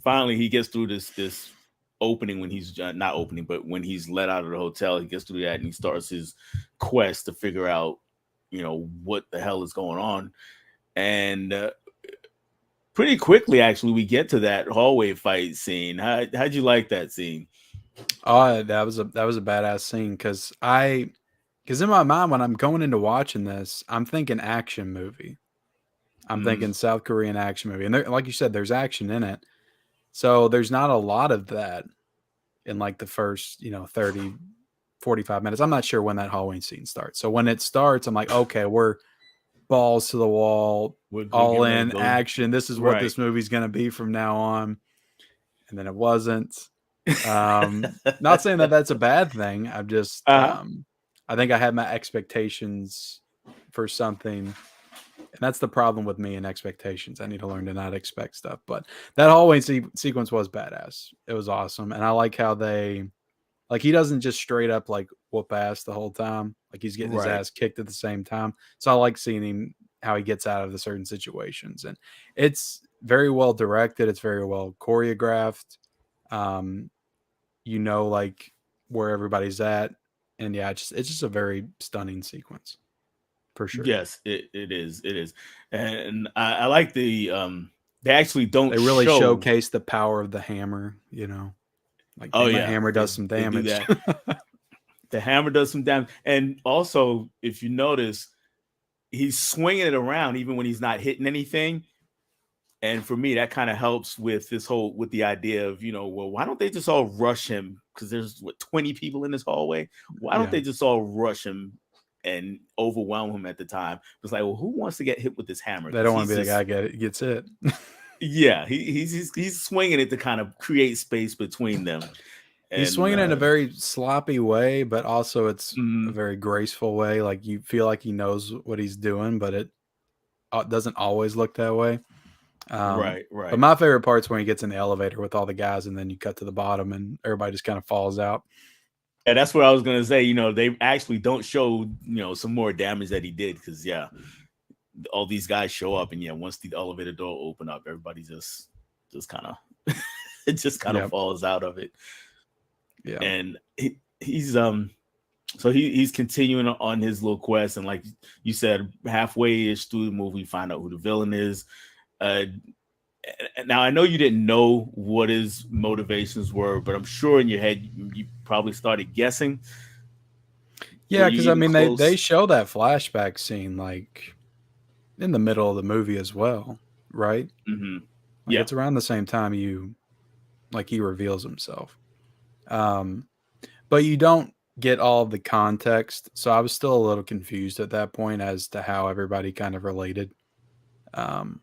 finally he gets through this opening when he's not opening, but when he's let out of the hotel, he gets through that and he starts his quest to figure out, what the hell is going on. And pretty quickly, actually, we get to that hallway fight scene. How'd you like that scene? Oh, that was a badass scene because in my mind when I'm going into watching this, I'm thinking action movie. I'm Mm, thinking South Korean action movie, and there, like you said, there's action in it. So there's not a lot of that in like the first 30, 45 minutes. I'm not sure when that Halloween scene starts. So when it starts, I'm like, okay, we're balls to the wall, we're all getting ready to in go. action. This is what Right. this movie's going to be from now on. And then it wasn't. Not saying that that's a bad thing. I'm just, Uh-huh. I think I had my expectations for something. And that's the problem with me and expectations. I need to learn to not expect stuff. But that hallway sequence was badass. It was awesome. And I like how like he doesn't just straight up like whoop ass the whole time. Like he's getting his Right. ass kicked at the same time. So I like seeing him how he gets out of the certain situations. And it's very well directed. It's very well choreographed. Um, like where everybody's at. And yeah, it's just a very stunning sequence for sure. Yes, it is. It is. And I like they actually don't They really show. showcase the power of the hammer. Like Oh dang, my yeah, hammer does some they do damage. that. The hammer does some damage. And also, if you notice, he's swinging it around even when he's not hitting anything. And for me, that kind of helps with with the idea of, well, why don't they just all rush him? Because there's 20 people in this hallway. Why don't Yeah. they just all rush him and overwhelm him at the time? It's like, well, who wants to get hit with this hammer? They Because don't want he's to be the guy just, gets it. yeah, he's swinging it to kind of create space between them. He's And swinging in a very sloppy way, but also it's a mm, very graceful way. Like you feel like he knows what he's doing, but it doesn't always look that way. right, But right. my favorite part's when he gets in the elevator with all the guys, and then you cut to the bottom, and everybody just kind of falls out. And that's what I was gonna say. They actually don't show some more damage that he did because yeah, all these guys show up and yeah, once the elevator door open up, everybody just kind of it just kind of Yeah, falls out of it. yeah, And he's so he's continuing on his little quest, and like you said, halfway ish through the movie, find out who the villain is. Uh, Now I know you didn't know what his motivations were, but I'm sure in your head you probably started guessing. Were yeah. you Because I even mean, they close? show that flashback scene like in the middle of the movie as well, right? Mm-hmm. Like Yeah. it's around the same time he reveals himself. Um, but you don't get all of the context. So I was still a little confused at that point as to how everybody kind of related. Um,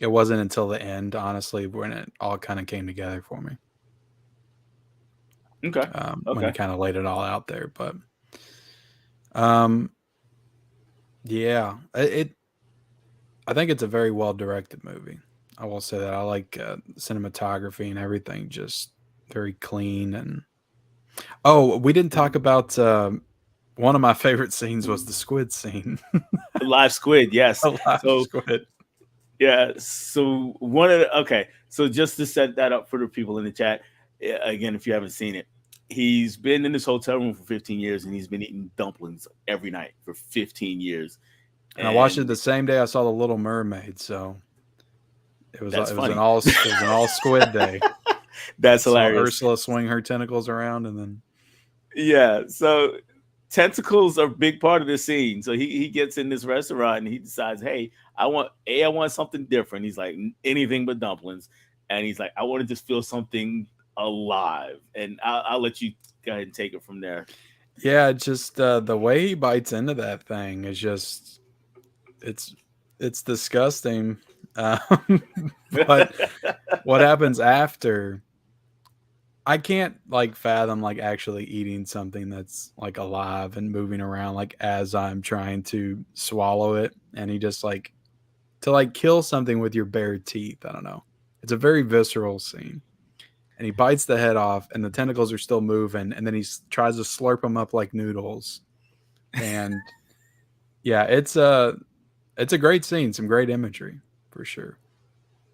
it wasn't until the end, honestly, when it all kind of came together for me. Okay. When he Okay. kind of laid it all out there. But um, yeah, I think it's a very well directed movie. I will say that I like cinematography and everything, just very clean. And oh, we didn't talk about one of my favorite scenes was the squid scene. Live squid, yes. A live So squid. yeah, so one of the okay, so just to set that up for the people in the chat, again, if you haven't seen it, he's been in this hotel room for 15 years and he's been eating dumplings every night for 15 years. And I watched it And the same day I saw the Little Mermaid, so that's funny. it was an all squid day. That's Saw hilarious. Ursula swing her tentacles around, and then Yeah, so tentacles are a big part of the scene. So he gets in this restaurant and he decides, hey, I want something different. He's like anything but dumplings, and he's like, I want to just feel something alive. And I'll let you go ahead and take it from there. yeah, just the way he bites into that thing is just it's it's disgusting. Um, but what happens after? I can't like fathom like actually eating something that's like alive and moving around like as I'm trying to swallow it, and he just like to like kill something with your bare teeth. I don't know. It's a very visceral scene. And he bites the head off, and the tentacles are still moving, and then he tries to slurp them up like noodles. And yeah, it's a great scene, some great imagery for sure.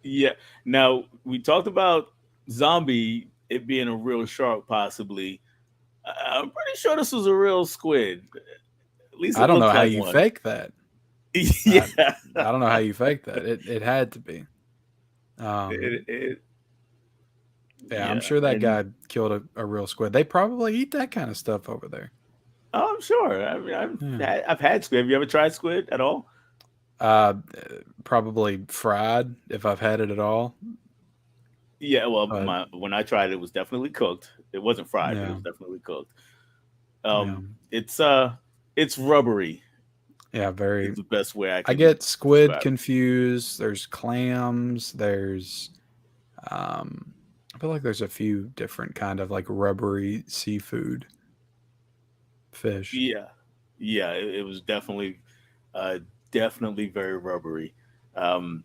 Yeah. Now we talked about zombie it being a real shark, possibly. I'm pretty sure this was a real squid. At least I it don't know looked how like you one. fake that. I, Yeah. I don't know how you fake that. It had to be. It, Um, it, yeah, I'm yeah. sure that And guy killed a real squid. They probably eat that kind of stuff over there. oh, I'm sure. I mean, Yeah. I've had squid. Have you ever tried squid at all? Uh, Probably fried if I've had it at all. Yeah. Well, But my when I tried it, it was definitely cooked. It wasn't fried, but it yeah, was definitely cooked. yeah, It's it's rubbery. yeah. Is Very. the best way I I can get squid describe confused. There's clams. There's um, I feel like there's a few different kind of like rubbery seafood it. fish. Yeah. Yeah. It was uh, definitely very rubbery. Um,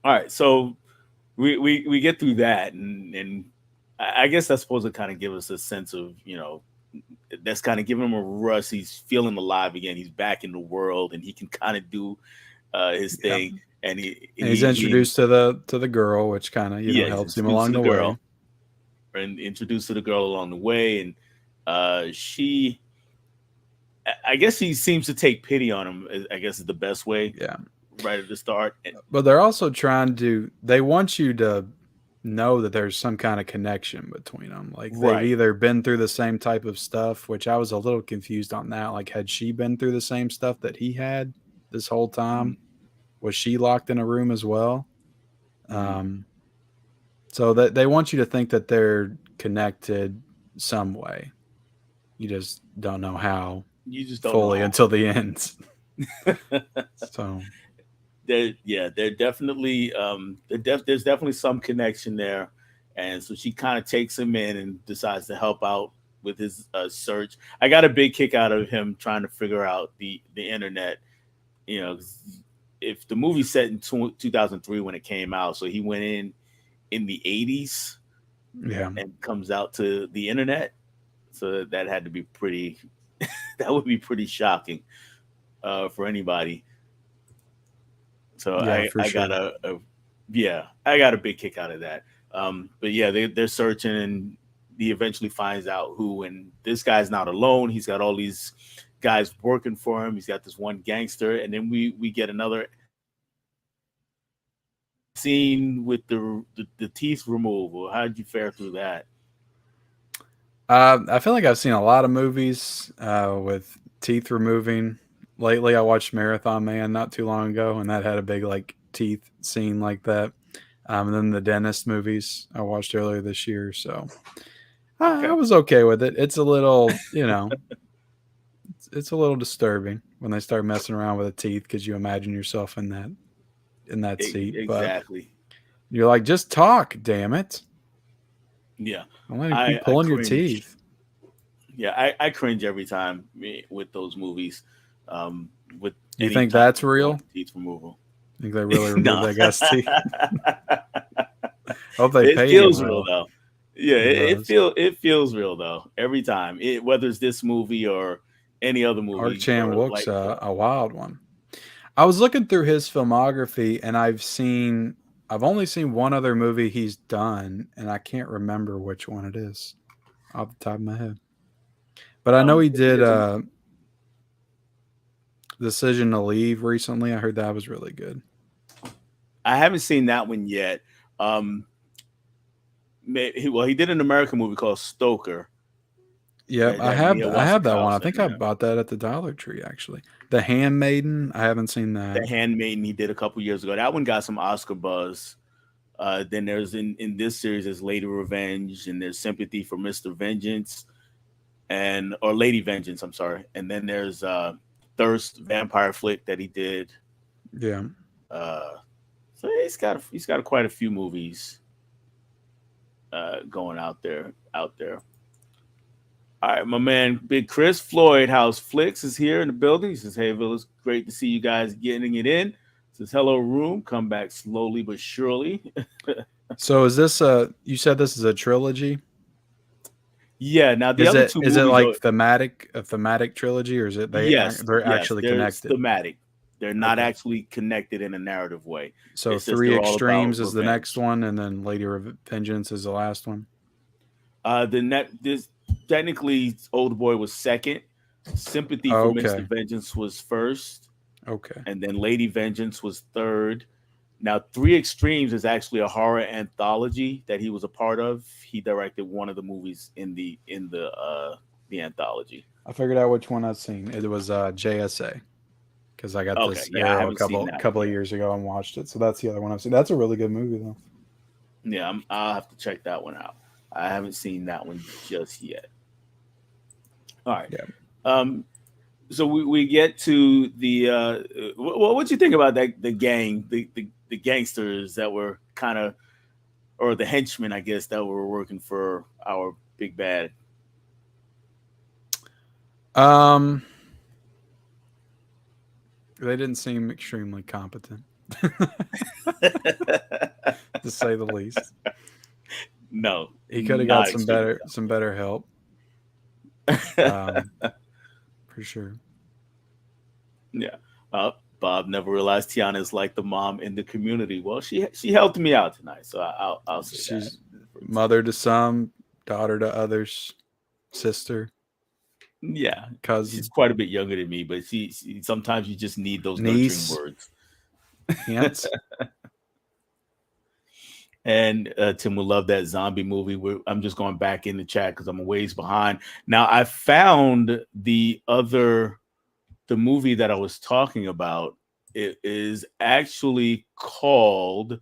all right. So we get through that, and I guess that's supposed to kind of give us a sense of that's kind of giving him a rush. He's feeling alive again. He's back in the world, and he can kind of do his Yeah, thing. And and he's he introduced to the girl, which kind of yeah, he's helps him introduced to along the the way. girl and introduced to the girl along the way, and she, I guess, she seems to take pity on him. I guess is the best way Yeah, right at the start. but they're also trying to. They want you to know that there's some kind of connection between them. Like they've Right. either been through the same type of stuff, which I was a little confused on that. Like, had she been through the same stuff that he had this whole Mhm, time? Was she locked in a room as well? mhm. Um, so that they want you to think that they're connected some way. You just don't know how You just don't know fully how. until the end. So They're definitely there's definitely some connection there, and so she kind of takes him in and decides to help out with his search. I got a big kick out of him trying to figure out the internet. You know, 'cause if the movie's set in 2003 when it came out, so he went in the 80s yeah, and comes out to the internet. So that had to be pretty. That would be pretty shocking for anybody. So yeah, for I got sure. yeah, I got a big kick out of that. But yeah, they're searching and he eventually finds out who. And this guy's not alone. He's got all these guys working for him. He's got this one gangster, and then we get another scene with the teeth removal. How did you fare through that? I feel like I've seen a lot of movies with teeth removing. Lately, I watched Marathon Man not too long ago, and that had a big like teeth scene like that. And then the dentist movies I watched earlier this year, so I Okay. was okay with it. It's a little, it's a little disturbing when they start messing around with the teeth because you imagine yourself in that seat, but Exactly. you're like, just talk, damn it! Yeah. Don't let him keep I pulling your cringe. teeth. Yeah, I cringe every time with those movies. With You any think type that's of real? teeth removal. Think they really removed No, that guy's teeth? Hope they it paid him feels real well. though. Yeah, It does. it feels real though every time. Whether it's this movie or any other Park movie Chan or Wook's like a wild one. I was looking through his filmography, and I've only seen one other movie he's done, and I can't remember which one it is off the top of my head. But I know he if he did has Decision to Leave recently. I heard that was really good. I haven't seen that one yet. Um, he did an American movie called Stoker Yep, I that have Mia I have that one. I Wasikowska think in I there. bought that at the Dollar Tree actually. The Handmaiden, I haven't seen The that. Handmaiden he did a couple years ago. That one got some Oscar buzz. Then there's in this series there's Lady Revenge and there's Sympathy for Mr. Vengeance and or Lady Vengeance. I'm sorry. And then there's Thirst vampire flick that he did. Yeah. Uh, so he's got quite a few movies going out there. All right, my man, Big Chris Floyd House Flicks is here in the building. He says, "Hey, Villas, great to see you guys getting it in." Says, "Hello, room. Come back slowly but surely." So is this a you said this is a trilogy? Yeah. Now the Is other it two is it movies like are thematic trilogy, or is it they're yes, actually they're connected? thematic. They're not Okay. actually connected in a narrative way. So It's just Three they're all about Extremes is the next revenge. one, and then Vengeance is the last one. The net this technically Oldboy was second. Sympathy Oh, for Mr. okay. Vengeance was first, Okay. and then Lady Vengeance was third. Now, Three Extremes is actually a horror anthology that he was a part of. He directed one of the movies in the anthology. I figured out which one I've seen. It was JSA because I got Okay, this yeah, I arrow a haven't seen couple that one couple of yet. years ago and watched it. So that's the other one I've seen. That's a really good movie though. Yeah, I'll have to check that one out. I haven't seen that one just yet. All right. Yeah. Um, so we get to the what you think about that the gang the gangsters that were kind of or the henchmen I guess that were working for our big bad. Um, they didn't seem extremely competent, to say the least. No, He could have got not extremely some better help. common. Um, for sure. Yeah. Bob never realized Tiana is like the mom in the community. Well, she helped me out tonight, so I'll say that She's for mother to some, daughter to others, sister, yeah, she's cousin, quite a bit younger than me, but sometimes you just need those nurturing niece, words. aunts. And Tim will love that zombie movie. I'm just going back in the chat because I'm a ways behind. Now I found the movie that I was talking about. It is actually called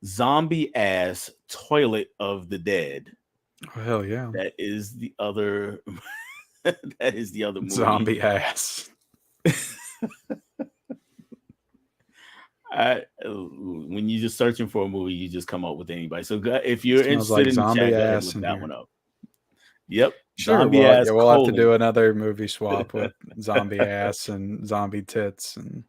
Zombie Ass Toilet of the Dead. Oh, hell yeah. That is the other that is the other movie. Zombie ass. When you're just searching for a movie, you just come up with anybody. So if you're Smells interested like in the zombie chat, go ahead and ass look in that here. one up. Yep, Sure. zombie Well, ass yeah, we'll have to do colon. another movie swap with zombie ass and zombie tits, and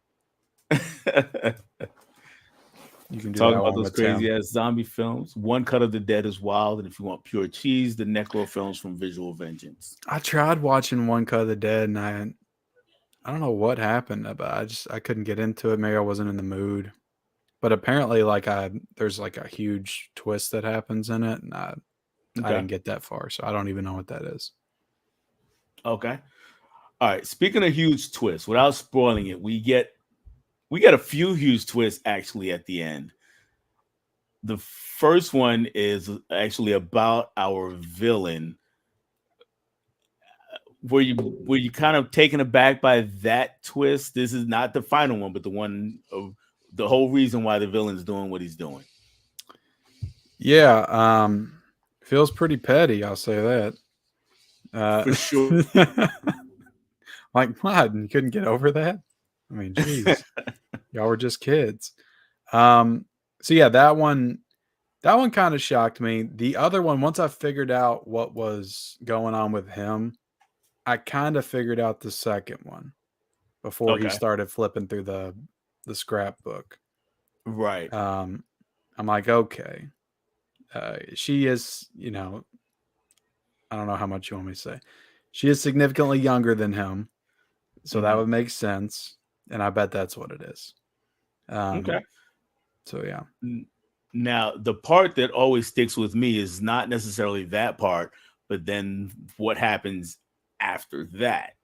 you can do Talking that about one those with Tim. crazy ass zombie films. One Cut of the Dead is wild, and if you want pure cheese, the Necro films from Visual Vengeance. I tried watching One Cut of the Dead, and I don't know what happened, but I couldn't get into it. Maybe I wasn't in the mood. But apparently, there's like a huge twist that happens in it, and I Okay. didn't get that far, so I don't even know what that is. Okay. All right. Speaking of huge twists, without spoiling it, we get a few huge twists actually at the end. The first one is actually about our villain. Were you kind of taken aback by that twist? This is not the final one, but the one of the whole reason why the villain's doing what he's doing. Yeah, feels pretty petty. I'll say that. For sure. Like what? You couldn't get over that? I mean, jeez, y'all were just kids. So yeah, that one kind of shocked me. The other one, once I figured out what was going on with him, I kind of figured out the second one before he Okay. started flipping through the scrapbook. Right. Um, I'm like, okay, she is, I don't know how much you want me to say. She is significantly younger than him, so that Mhm. would make sense, and I bet that's what it is. Okay. Um, so yeah, N- Now, the part that always sticks with me is not necessarily that part, but then what happens after that.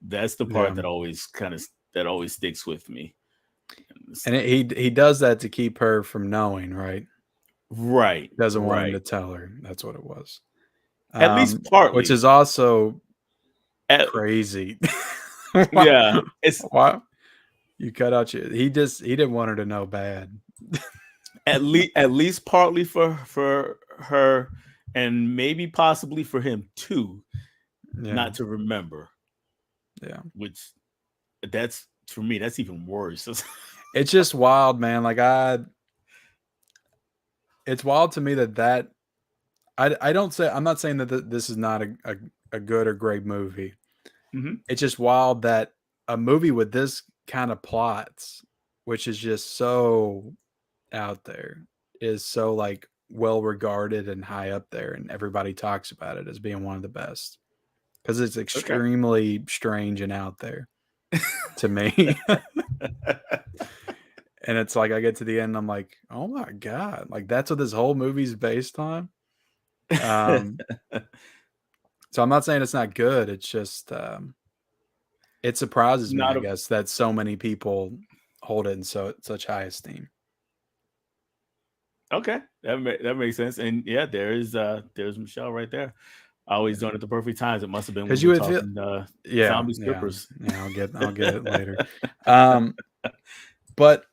That's the yeah, part that always sticks with me. It's and like, he does that to keep her from knowing, right? right, Doesn't want him right. to tell her. That's what it was. At least Which partly. is also At, crazy. why, yeah, it's why you cut out your? He didn't want her to know bad. at least partly for her, and maybe possibly for him too, Yeah, not to remember. yeah. Which that's for me, that's even worse. It's just wild, man. It's wild to me that I don't say I'm not saying that this is not a good or great movie. Mhm. It's just wild that a movie with this kind of plots, which is just so out there, is so like well regarded and high up there, and everybody talks about it as being one of the best because it's Okay. extremely strange and out there to me. And it's like I get to the end, and I'm like, oh my god, like that's what this whole movie's based on. Um, so I'm not saying it's not good. It's just it surprises me, Not I a guess, that so many people hold it in such high esteem. Okay, that makes sense. And yeah, there's Michelle right there. Always doing it at the perfect times. It must have been when Because we you were would feel, talking yeah, zombie yeah, strippers. yeah. I'll get it later. Um, but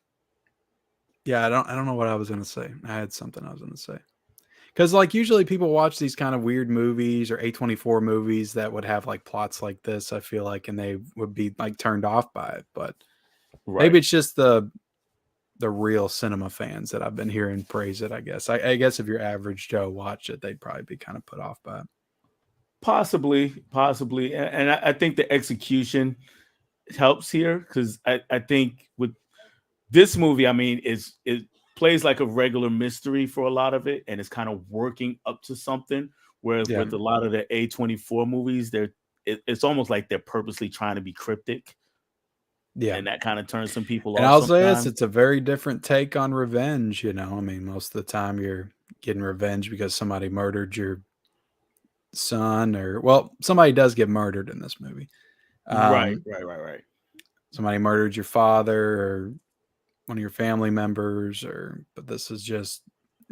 yeah, I don't know what I was gonna say. I had something I was gonna say. Because like usually people watch these kind of weird movies or A24 movies that would have like plots like this. I feel like, and they would be like turned off by it. But maybe Right. it's just the real cinema fans that I've been hearing praise it. I guess. I guess if your average Joe watched it, they'd probably be kind of put off by it. Possibly, and I think the execution helps here because I think with this movie, I mean, it plays like a regular mystery for a lot of it, and it's kind of working up to something. Whereas Yeah, with a lot of the A24 movies, it's almost like they're purposely trying to be cryptic, yeah. and that kind of turns some people And off I'll say this, sometimes. it's a very different take on revenge, I mean, most of the time you're getting revenge because somebody murdered your son or well, somebody does get murdered in this movie. Right, Um, right, right, right. somebody murdered your father or one of your family members or but this is just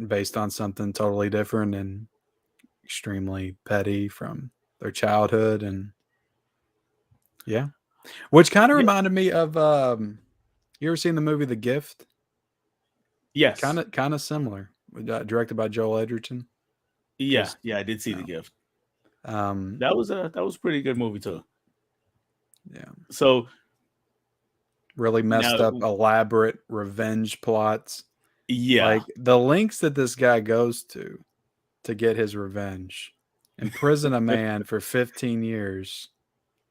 based on something totally different and extremely petty from their childhood and yeah. Which kind of Yeah. reminded me of you ever seen the movie The Gift? Yes. Kind of similar. Directed by Joel Edgerton. Yeah. Just Yeah. I did see you the know, gift. um, That was a pretty good movie too. yeah, So really now, messed up, elaborate revenge plots. yeah. Like the links that this guy goes to get his revenge, imprison a man for 15 years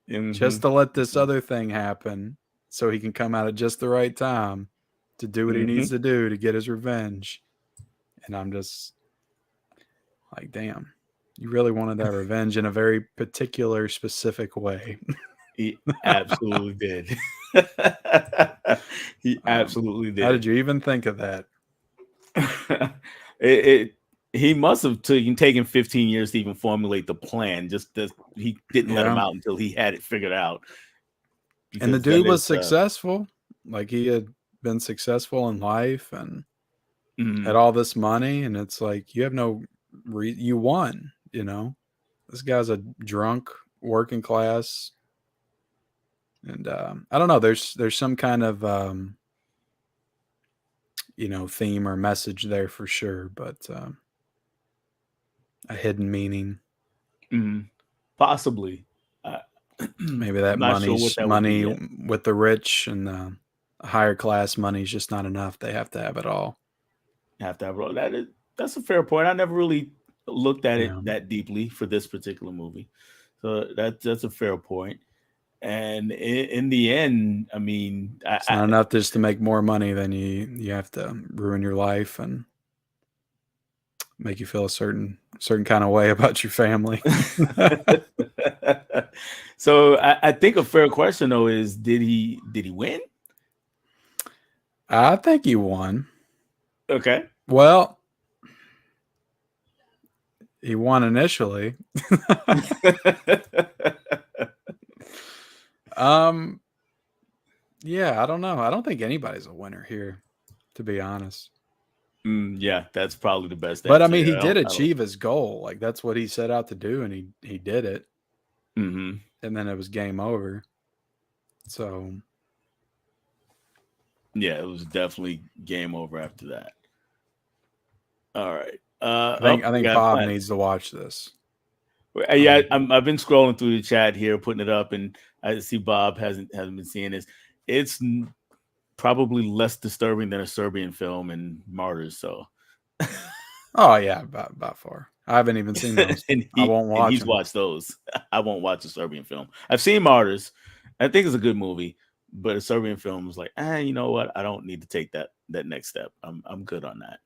Hmm. just to let this other thing happen, so he can come out at just the right time to do what he Hmm. needs to do to get his revenge. And I'm just like, damn, you really wanted that revenge in a very particular, specific way. He absolutely did. He um, absolutely how did did. you even think of that? it he must have taken 15 years to even formulate the plan. Just that he didn't let him Yeah. out until he had it figured out. And the Because that dude was is successful. Like he had been successful in life and had mm, all this money. And it's like, you have no, you won, This guy's a drunk working class. And I don't know. There's some kind of, theme or message there for sure, but a hidden meaning. mm, possibly. Uh, I'm Maybe that not sure what that would be money yet. with the rich and the higher class money is just not enough. They have to have it all. Have to have that's a fair point. I never really looked at it Yeah. that deeply for this particular movie, so that's a fair point. And in the end, I mean, It's not enough just to make more money. Then you have to ruin your life and make you feel a certain kind of way about your family. So I think a fair question though is, did he win? I think he won. Okay. Well, he won initially. um, yeah, I don't know. I don't think anybody's a winner here, to be honest. Yeah, that's probably the best But I answer. mean, he Yeah, did I don't. achieve his goal. Like that's what he set out to do, and he did it. Mm-hmm. And then it was game over. So Yeah, it was definitely game over after that. All right. I We think got Bob Planet. needs to watch this. Yeah, Um, I've been scrolling through the chat here, putting it up, and I see Bob hasn't been seeing this. It's probably less disturbing than a Serbian film and Martyrs. So, oh yeah, by far. I haven't even seen those. and I won't watch he's them. watched those. I won't watch a Serbian film. I've seen Martyrs. I think it's a good movie, but a Serbian film is like, you know what? I don't need to take that next step. I'm good on that.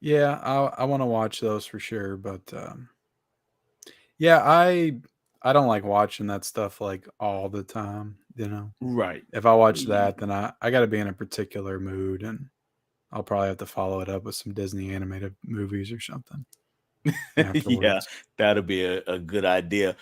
Yeah, I want to watch those for sure. But yeah, I don't like watching that stuff like all the time. You know, Right. if I watch that, then I got to be in a particular mood, and I'll probably have to follow it up with some Disney animated movies or something Yeah, afterwards. that'll be a good idea.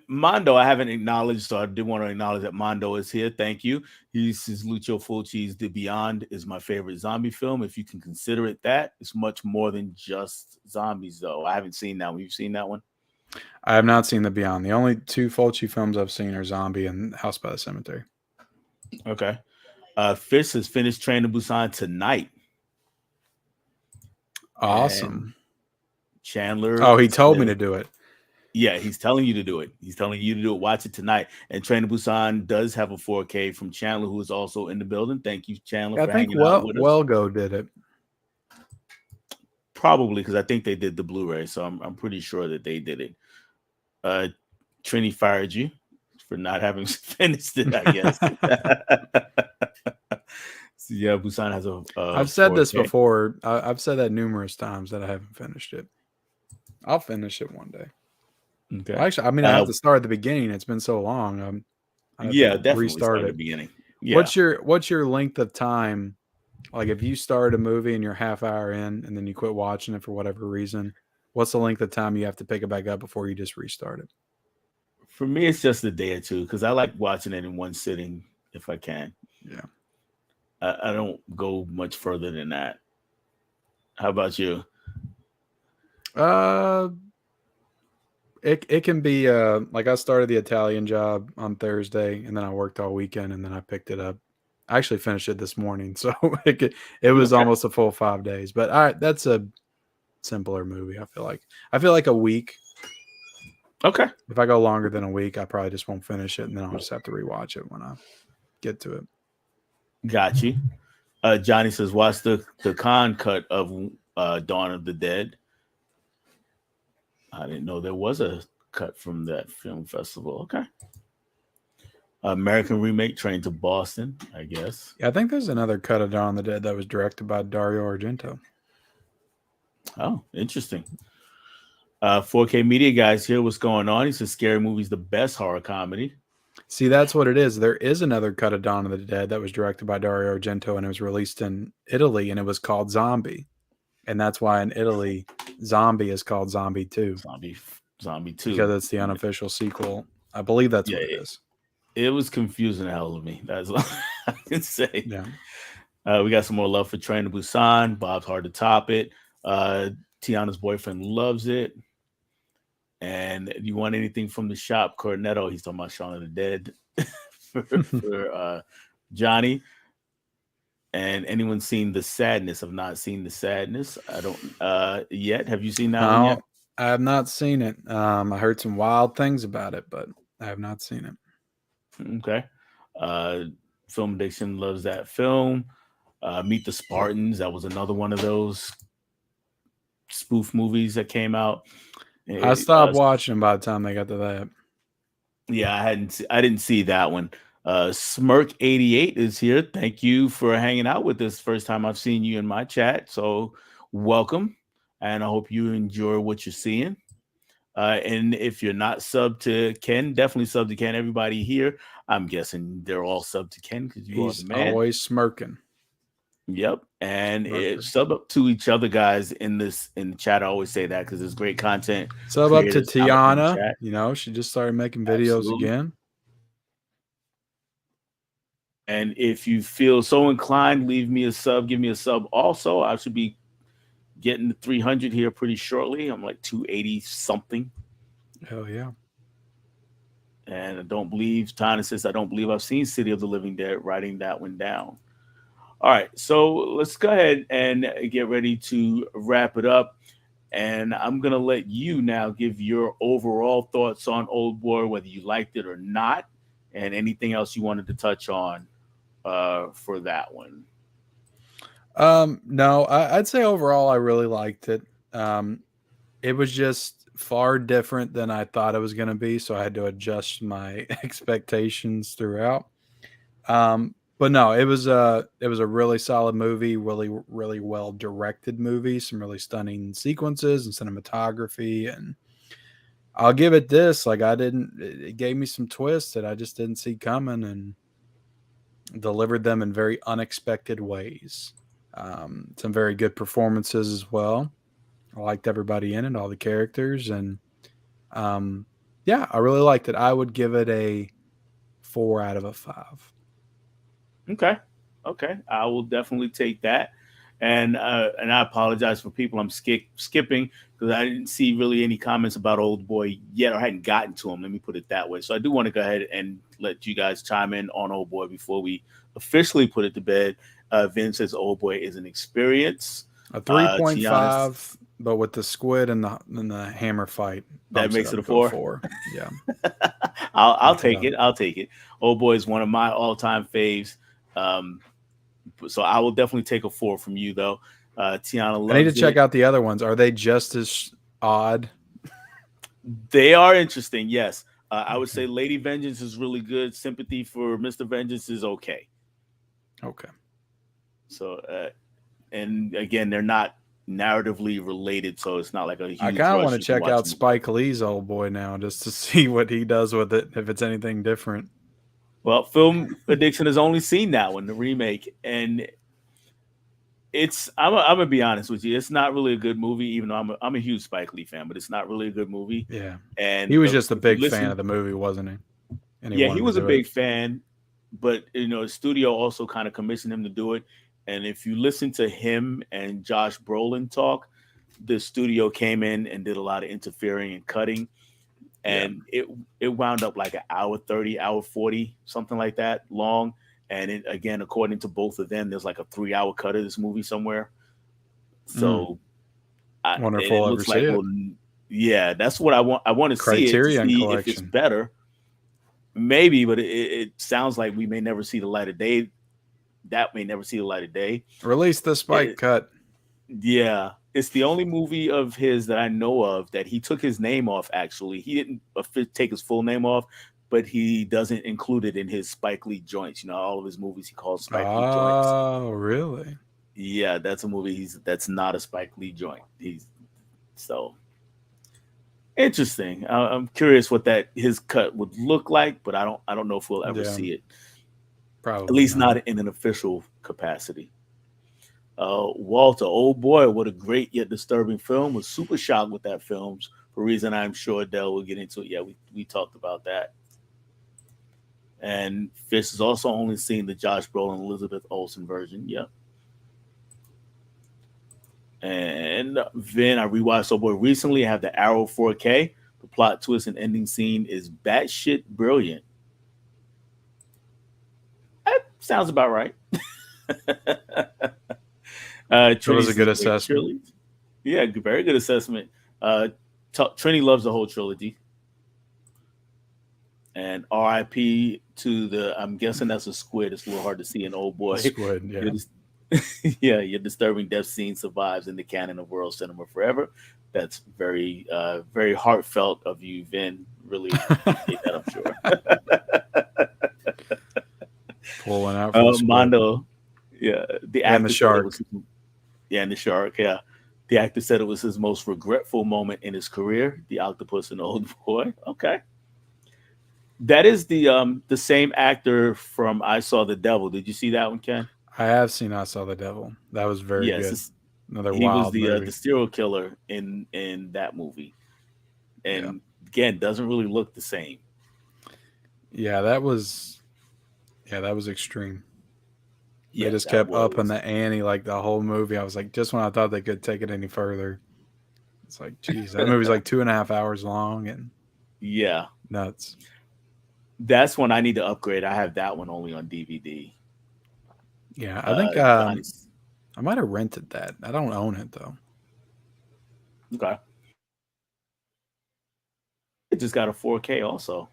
Mondo, I haven't acknowledged, so I do want to acknowledge that Mondo is here. Thank you. He says Lucio Fulci's The Beyond is my favorite zombie film. If you can consider it that, it's much more than just zombies, though. I haven't seen that one. You've seen that one? I have not seen The Beyond. The only two Fulci films I've seen are Zombie and House by the Cemetery. Okay. Fish has finished Train to Busan tonight, and Awesome. Chandler Oh, he told me says, to do it. yeah, he's telling you to do it. He's telling you to do it. Watch it tonight. And Train to Busan does have a 4K from Chandler, who is also in the building. Thank you, Chandler, I for think hanging out with us. Wellgo did it. Probably because I think they did the Blu-ray, so I'm pretty sure that they did it. Trini fired you for not having finished it, I guess. So yeah, Busan has a I've said this 4K. before. I've said that numerous times that I haven't finished it. I'll finish it one day. Okay. Well, actually, I mean, I have to start at the beginning. It's been so long. I have Yeah, to definitely restart start at the it. beginning. Yeah. What's your length of time? Like, if you start a movie and you're half hour in, and then you quit watching it for whatever reason, what's the length of time you have to pick it back up before you just restart it? For me, it's just a day or two because I like watching it in one sitting if I can. Yeah. I don't go much further than that. How about you? It can be like I started the Italian Job on Thursday, and then I worked all weekend, and then I picked it up. I actually finished it this morning, so it was Okay. almost a full 5 days. But all right, that's a simpler movie. I feel like a week. Okay. If I go longer than a week, I probably just won't finish it, and then I'll just have to rewatch it when I get to it. Got you. Johnny says, watch the con cut of Dawn of the Dead. I didn't know there was a cut from that film festival. Okay. American remake Train to Boston, I guess. Yeah, I think there's another cut of Dawn of the Dead that was directed by Dario Argento. Oh, interesting. 4K Media Guys here. What's going on? He says Scary Movie's the best horror comedy. See, that's what it is. There is another cut of Dawn of the Dead that was directed by Dario Argento, and it was released in Italy, and it was called Zombie. And that's why in Italy, Zombie is called Zombie 2. Zombie 2. Because it's the unofficial sequel. I believe that's what it is. It was confusing the hell of me. That's all I can say. Yeah. We got some more love for Train to Busan. Bob's hard to top it. Tiana's boyfriend loves it. And you want anything from the shop? Cornetto, he's talking about Shaun of the Dead for Johnny. And anyone seen The Sadness? I've not seen The Sadness. I don't yet. Have you seen that one yet? I have not seen it. I heard some wild things about it, but I have not seen it. Okay. Film Addiction loves that film. Meet the Spartans. That was another one of those spoof movies that came out. I stopped watching by the time they got to that. Yeah, I didn't see that one. Smirk 88 is here. Thank you for hanging out with us. First time I've seen you in my chat. So welcome. And I hope you enjoy what you're seeing. And if you're not sub to Ken, definitely sub to Ken. Everybody here, I'm guessing they're all sub to Ken because you are the He's man. always smirking. Yep. And Smirker. sub up to each other guys in the chat. I always say that because there's great content Sub up to creators out in the Tiana. chat. You know, she just started making videos Absolutely. again. And if you feel so inclined, leave me a sub, give me a sub. Also, I should be getting to 300 here pretty shortly. I'm like 280 something. Hell yeah. And I don't believe, Tana says, I don't believe I've seen City of the Living Dead, writing that one down. All right, so let's go ahead and get ready to wrap it up. And I'm going to let you now give your overall thoughts on Old Boy, whether you liked it or not, and anything else you wanted to touch on for that one. No, I'd say overall I really liked it. It was just far different than I thought it was going to be, so I had to adjust my expectations throughout. But no, it was a really solid movie, really well directed movie, some really stunning sequences and cinematography, and I'll give it this. Like I didn't, it gave me some twists that I just didn't see coming, and delivered them in very unexpected ways. Some very good performances as well. I liked everybody in it, all the characters, and um, yeah, I really liked it. I would give it a 4 out of 5. Okay. Okay. I will definitely take that. And I apologize for people I'm skipping because I didn't see really any comments about Old Boy yet or hadn't gotten to him. Let me put it that way. So I do want to go ahead and let you guys chime in on Old Boy before we officially put it to bed. Vin says Old Boy is an experience. A three point Tiana, five, but with the squid and the hammer fight, that bumps it makes it up a to a four. 4. Yeah, I'll bumps it take up. it. I'll take it. Old Boy is one of my all time faves. Um, so I will definitely take a four from you though. Tiana I need to loves check it. out the other ones. Are they just as odd? They are interesting. Yes, I would Okay. say Lady Vengeance is really good. Sympathy for Mister Vengeance is okay. Okay. So and again, they're not narratively related, so it's not like a I huge kind of want rush. to You can check watch out the movie. Spike Lee's Old Boy now just to see what he does with it, if it's anything different. Well, Film Addiction has only seen that one, the remake, and I'm gonna be honest with you. It's not really a good movie, even though I'm a huge Spike Lee fan, but it's not really a good movie. Yeah. He And was just a if you big fan listen, of the movie, wasn't he? And he yeah, he wanted to was a do it. big fan, but the studio also kind of commissioned him to do it. And if you listen to him and Josh Brolin talk, the studio came in and did a lot of interfering and cutting, Yeah. and it wound up like an hour 30, hour 40, something like that long. And it, again, according to both of them, there's like a 3 hour cut of this movie somewhere. Mm. So Wonder if and it we'll ever looks see like, it. well, yeah, that's what I want. I want to see it to Criterion see if it's Collection. better. Maybe, but it sounds like we may never see the light of day. That may never see the light of day. Release the Spike It, cut. yeah, it's the only movie of his that I know of that he took his name off. Actually, he didn't take his full name off, but he doesn't include it in his Spike Lee joints. All of his movies he calls Spike Lee joints. Oh, really? Yeah, that's a movie. That's not a Spike Lee joint. He's so interesting. I'm curious what that his cut would look like, but I don't know if we'll ever Yeah, see it. At probably least not. not in an official capacity. Walter, oh boy, what a great yet disturbing film. Was super shocked with that film for a reason I'm sure Dell will get into it. Yeah, we talked about that. And Fish has also only seen the Josh Brolin Elizabeth Olsen version. Yep. And Vin, I rewatched Oh Boy recently. I have the Arrow 4K. The plot twist and ending scene is batshit brilliant. That sounds about right. It Trini was a good says great assessment. trilogy. Yeah, very good assessment. Trini loves the whole trilogy. And RIP to the, I'm guessing that's a squid. It's a little hard to see an old The boy. squid, yeah. Good, Yeah, your disturbing death scene survives in the canon of world cinema forever. That's very heartfelt of you, Vin. Really appreciate that, I'm sure. Pull one out for the script. Mondo, yeah, the And the actor said it was shark. yeah, and the shark, yeah. The actor said it was his most regretful moment in his career. The octopus and Old Boy. Okay, that is the same actor from I Saw the Devil. Did you see that one, Ken? I have seen I Saw the Devil. That was very Yes, good. Another he was wild the movie. serial killer in that movie, Yeah. and again, doesn't really look the same. Yeah, that was extreme. They Yeah, just that kept upping was. the ante like the whole movie. I was like, just when I thought they could take it any further, it's like, geez, that movie's like 2.5 hours long and Yeah, nuts. that's one I need to upgrade. I have that one only on DVD. Yeah, I think Johnny's I might have rented that. I don't own it though. okay. It just got a 4K also,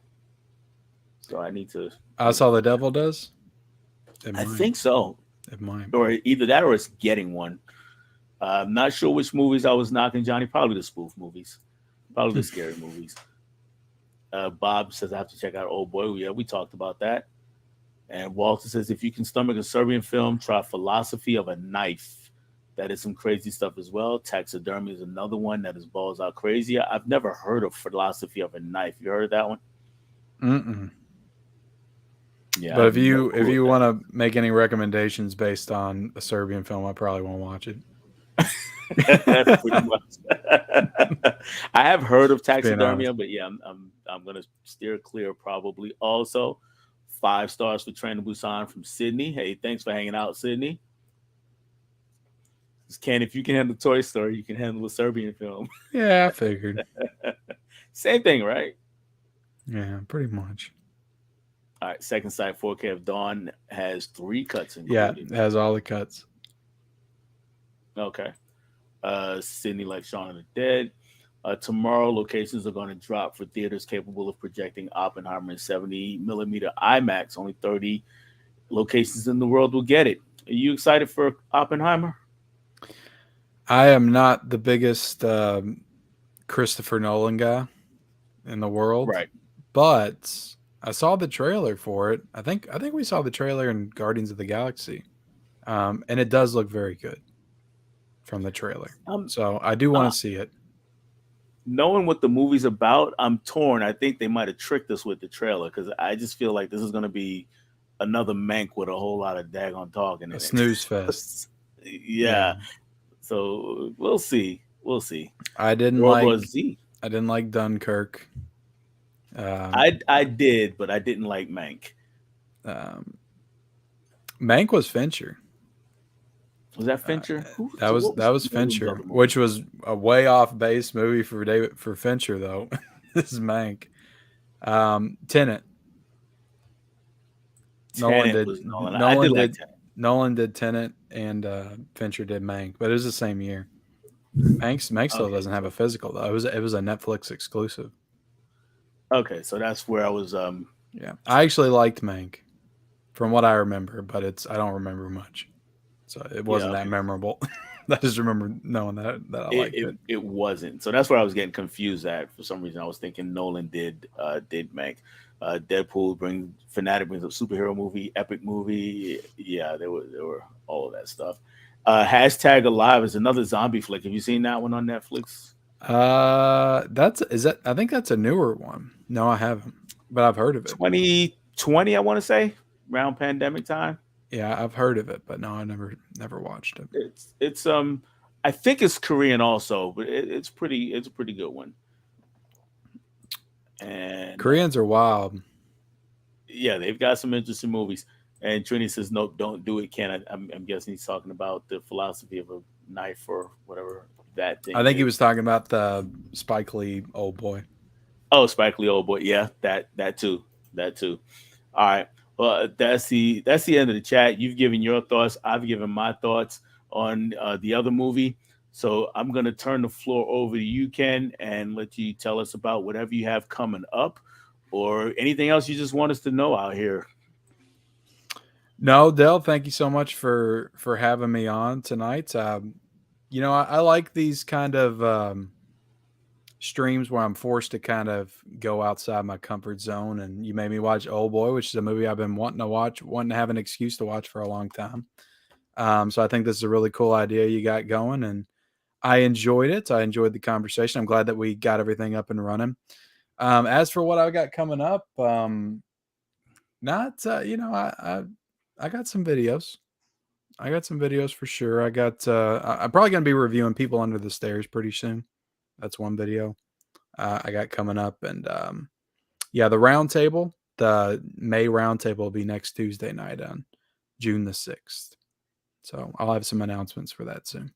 so I need to I need to Saw the flip that. Devil does. It I might. think so, It might. or either that or it's getting one. I'm not sure which movies I was knocking Johnny. Probably the spoof movies, probably the scary movies. Bob says I have to check out Old Boy. Yeah, we talked about that. And Walter says if you can stomach a Serbian film, try Philosophy of a Knife. That is some crazy stuff as well. Taxidermy is another one that is balls out crazy. I've never heard of Philosophy of a Knife. You heard of that one? Mm-mm. Yeah, I But have if no you if clue you what want to make any recommendations based on a Serbian film, I probably won't watch it. that pretty much. I have heard of Just being honest. taxidermia, but yeah, I'm gonna steer clear probably. Also, 5 stars for Train to Busan from Sydney. Hey, thanks for hanging out, Sydney. Ken, if you can handle Toy Story, you can handle a Serbian film. Yeah, I figured. Same thing, right? Yeah, pretty much. All right, Second Sight 4K of Dawn has 3 cuts Yeah, included. it has all the cuts. Okay. Sydney like Shaun of the Dead. Tomorrow, locations are going to drop for theaters capable of projecting Oppenheimer in 70 millimeter IMAX. Only 30 locations in the world will get it. Are you excited for Oppenheimer? I am not the biggest Christopher Nolan guy in the world, Right. but I saw the trailer for it. I think we saw the trailer in Guardians of the Galaxy, and it does look very good from the trailer. Um, So I do uh, want to see it. Knowing what the movie's about, I'm torn. I think they might have tricked us with the trailer because I just feel like this is going to be another Mank with a whole lot of daggone talking A in snooze fest. it. Yeah, Yeah. So we'll see. We'll see. I didn't World War like Z. I didn't like Dunkirk. Um, I did, but I didn't like Mank. um, Mank was Fincher. Was that Uh, Fincher? Who? that So was what that was was Nolan's Fincher, other movie? which was a way off base movie for Fincher though. This is Mank. Tenet. Nolan Tenet did was Nolan. I did Nolan like did Tenet. Nolan did Tenet and Fincher did Mank, but it was the same year. Mank still Okay, doesn't have a so physical though. It was a Netflix exclusive. okay, so that's where I was. Yeah, I actually liked Mank from what I remember, but I don't remember much, so it Yeah, wasn't that okay. memorable. I just remember knowing that I It, liked it it. it wasn't. So that's where I was getting confused at. For some reason, I was thinking Nolan did Mank. Deadpool brings Fanatic brings a superhero movie, epic movie. Yeah, there were all of that stuff. Hashtag Alive is another zombie flick. Have you seen that one on Netflix? That's is that I think that's a newer one. No, I haven't, but I've heard of it. 2020, I want to say, around pandemic time. Yeah, I've heard of it, but no, I never watched it. It's I think it's Korean also, but it's a pretty good one. And Koreans are wild. yeah, they've got some interesting movies. And Trini says, "Nope, don't do it, Ken." I'm guessing he's talking about the philosophy of a knife or whatever that I thing think he is. was talking about the Spike Lee Old Boy. Oh, Spike Lee, old boy, yeah, that too, that too. All right, well, that's the end of the chat. You've given your thoughts. I've given my thoughts on the other movie. So I'm gonna turn the floor over to you, Ken, and let you tell us about whatever you have coming up, or anything else you just want us to know out here. No, Dell, thank you so much for having me on tonight. I like these kind of streams where I'm forced to kind of go outside my comfort zone. And you made me watch Oldboy, which is a movie I've been wanting to watch, wanting to have an excuse to watch for a long time. So I think this is a really cool idea you got going, and I enjoyed it. I enjoyed the conversation. I'm glad that we got everything up and running. As for what I got coming up, not I got some videos. I got some videos for sure. I'm probably gonna be reviewing People Under the Stairs pretty soon. That's one video I got coming up, and yeah, the May roundtable will be next Tuesday night on June the 6th. So I'll have some announcements for that soon.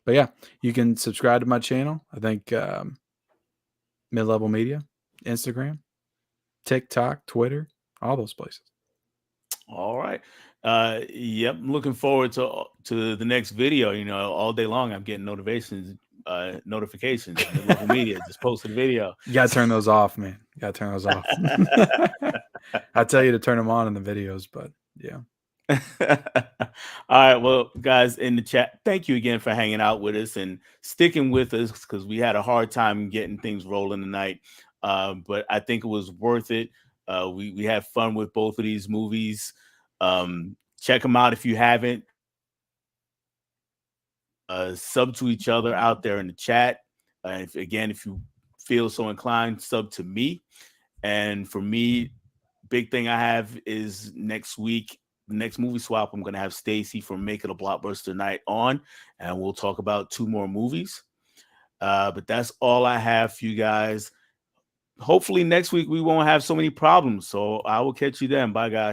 But yeah, you can subscribe to my channel. I think Mid Level Media, Instagram, TikTok, Twitter, all those places. All right. Yep. I'm looking forward to the next video. You know, all day long I'm getting notifications. Mid-level media just posted a video. You gotta turn those off, man. You gotta turn those off. I tell you to turn them on in the videos, but yeah. All right. Well, guys in the chat, thank you again for hanging out with us and sticking with us because we had a hard time getting things rolling tonight. But I think it was worth it. We had fun with both of these movies. Check them out if you haven't. Sub to each other out there in the chat. If you feel so inclined, sub to me. And for me, big thing I have is next week, next movie swap. I'm gonna have Stacy from Make It a Blockbuster Night on, and we'll talk about 2 more movies. But that's all I have for you guys. Hopefully next week we won't have so many problems. So I will catch you then. Bye, guys.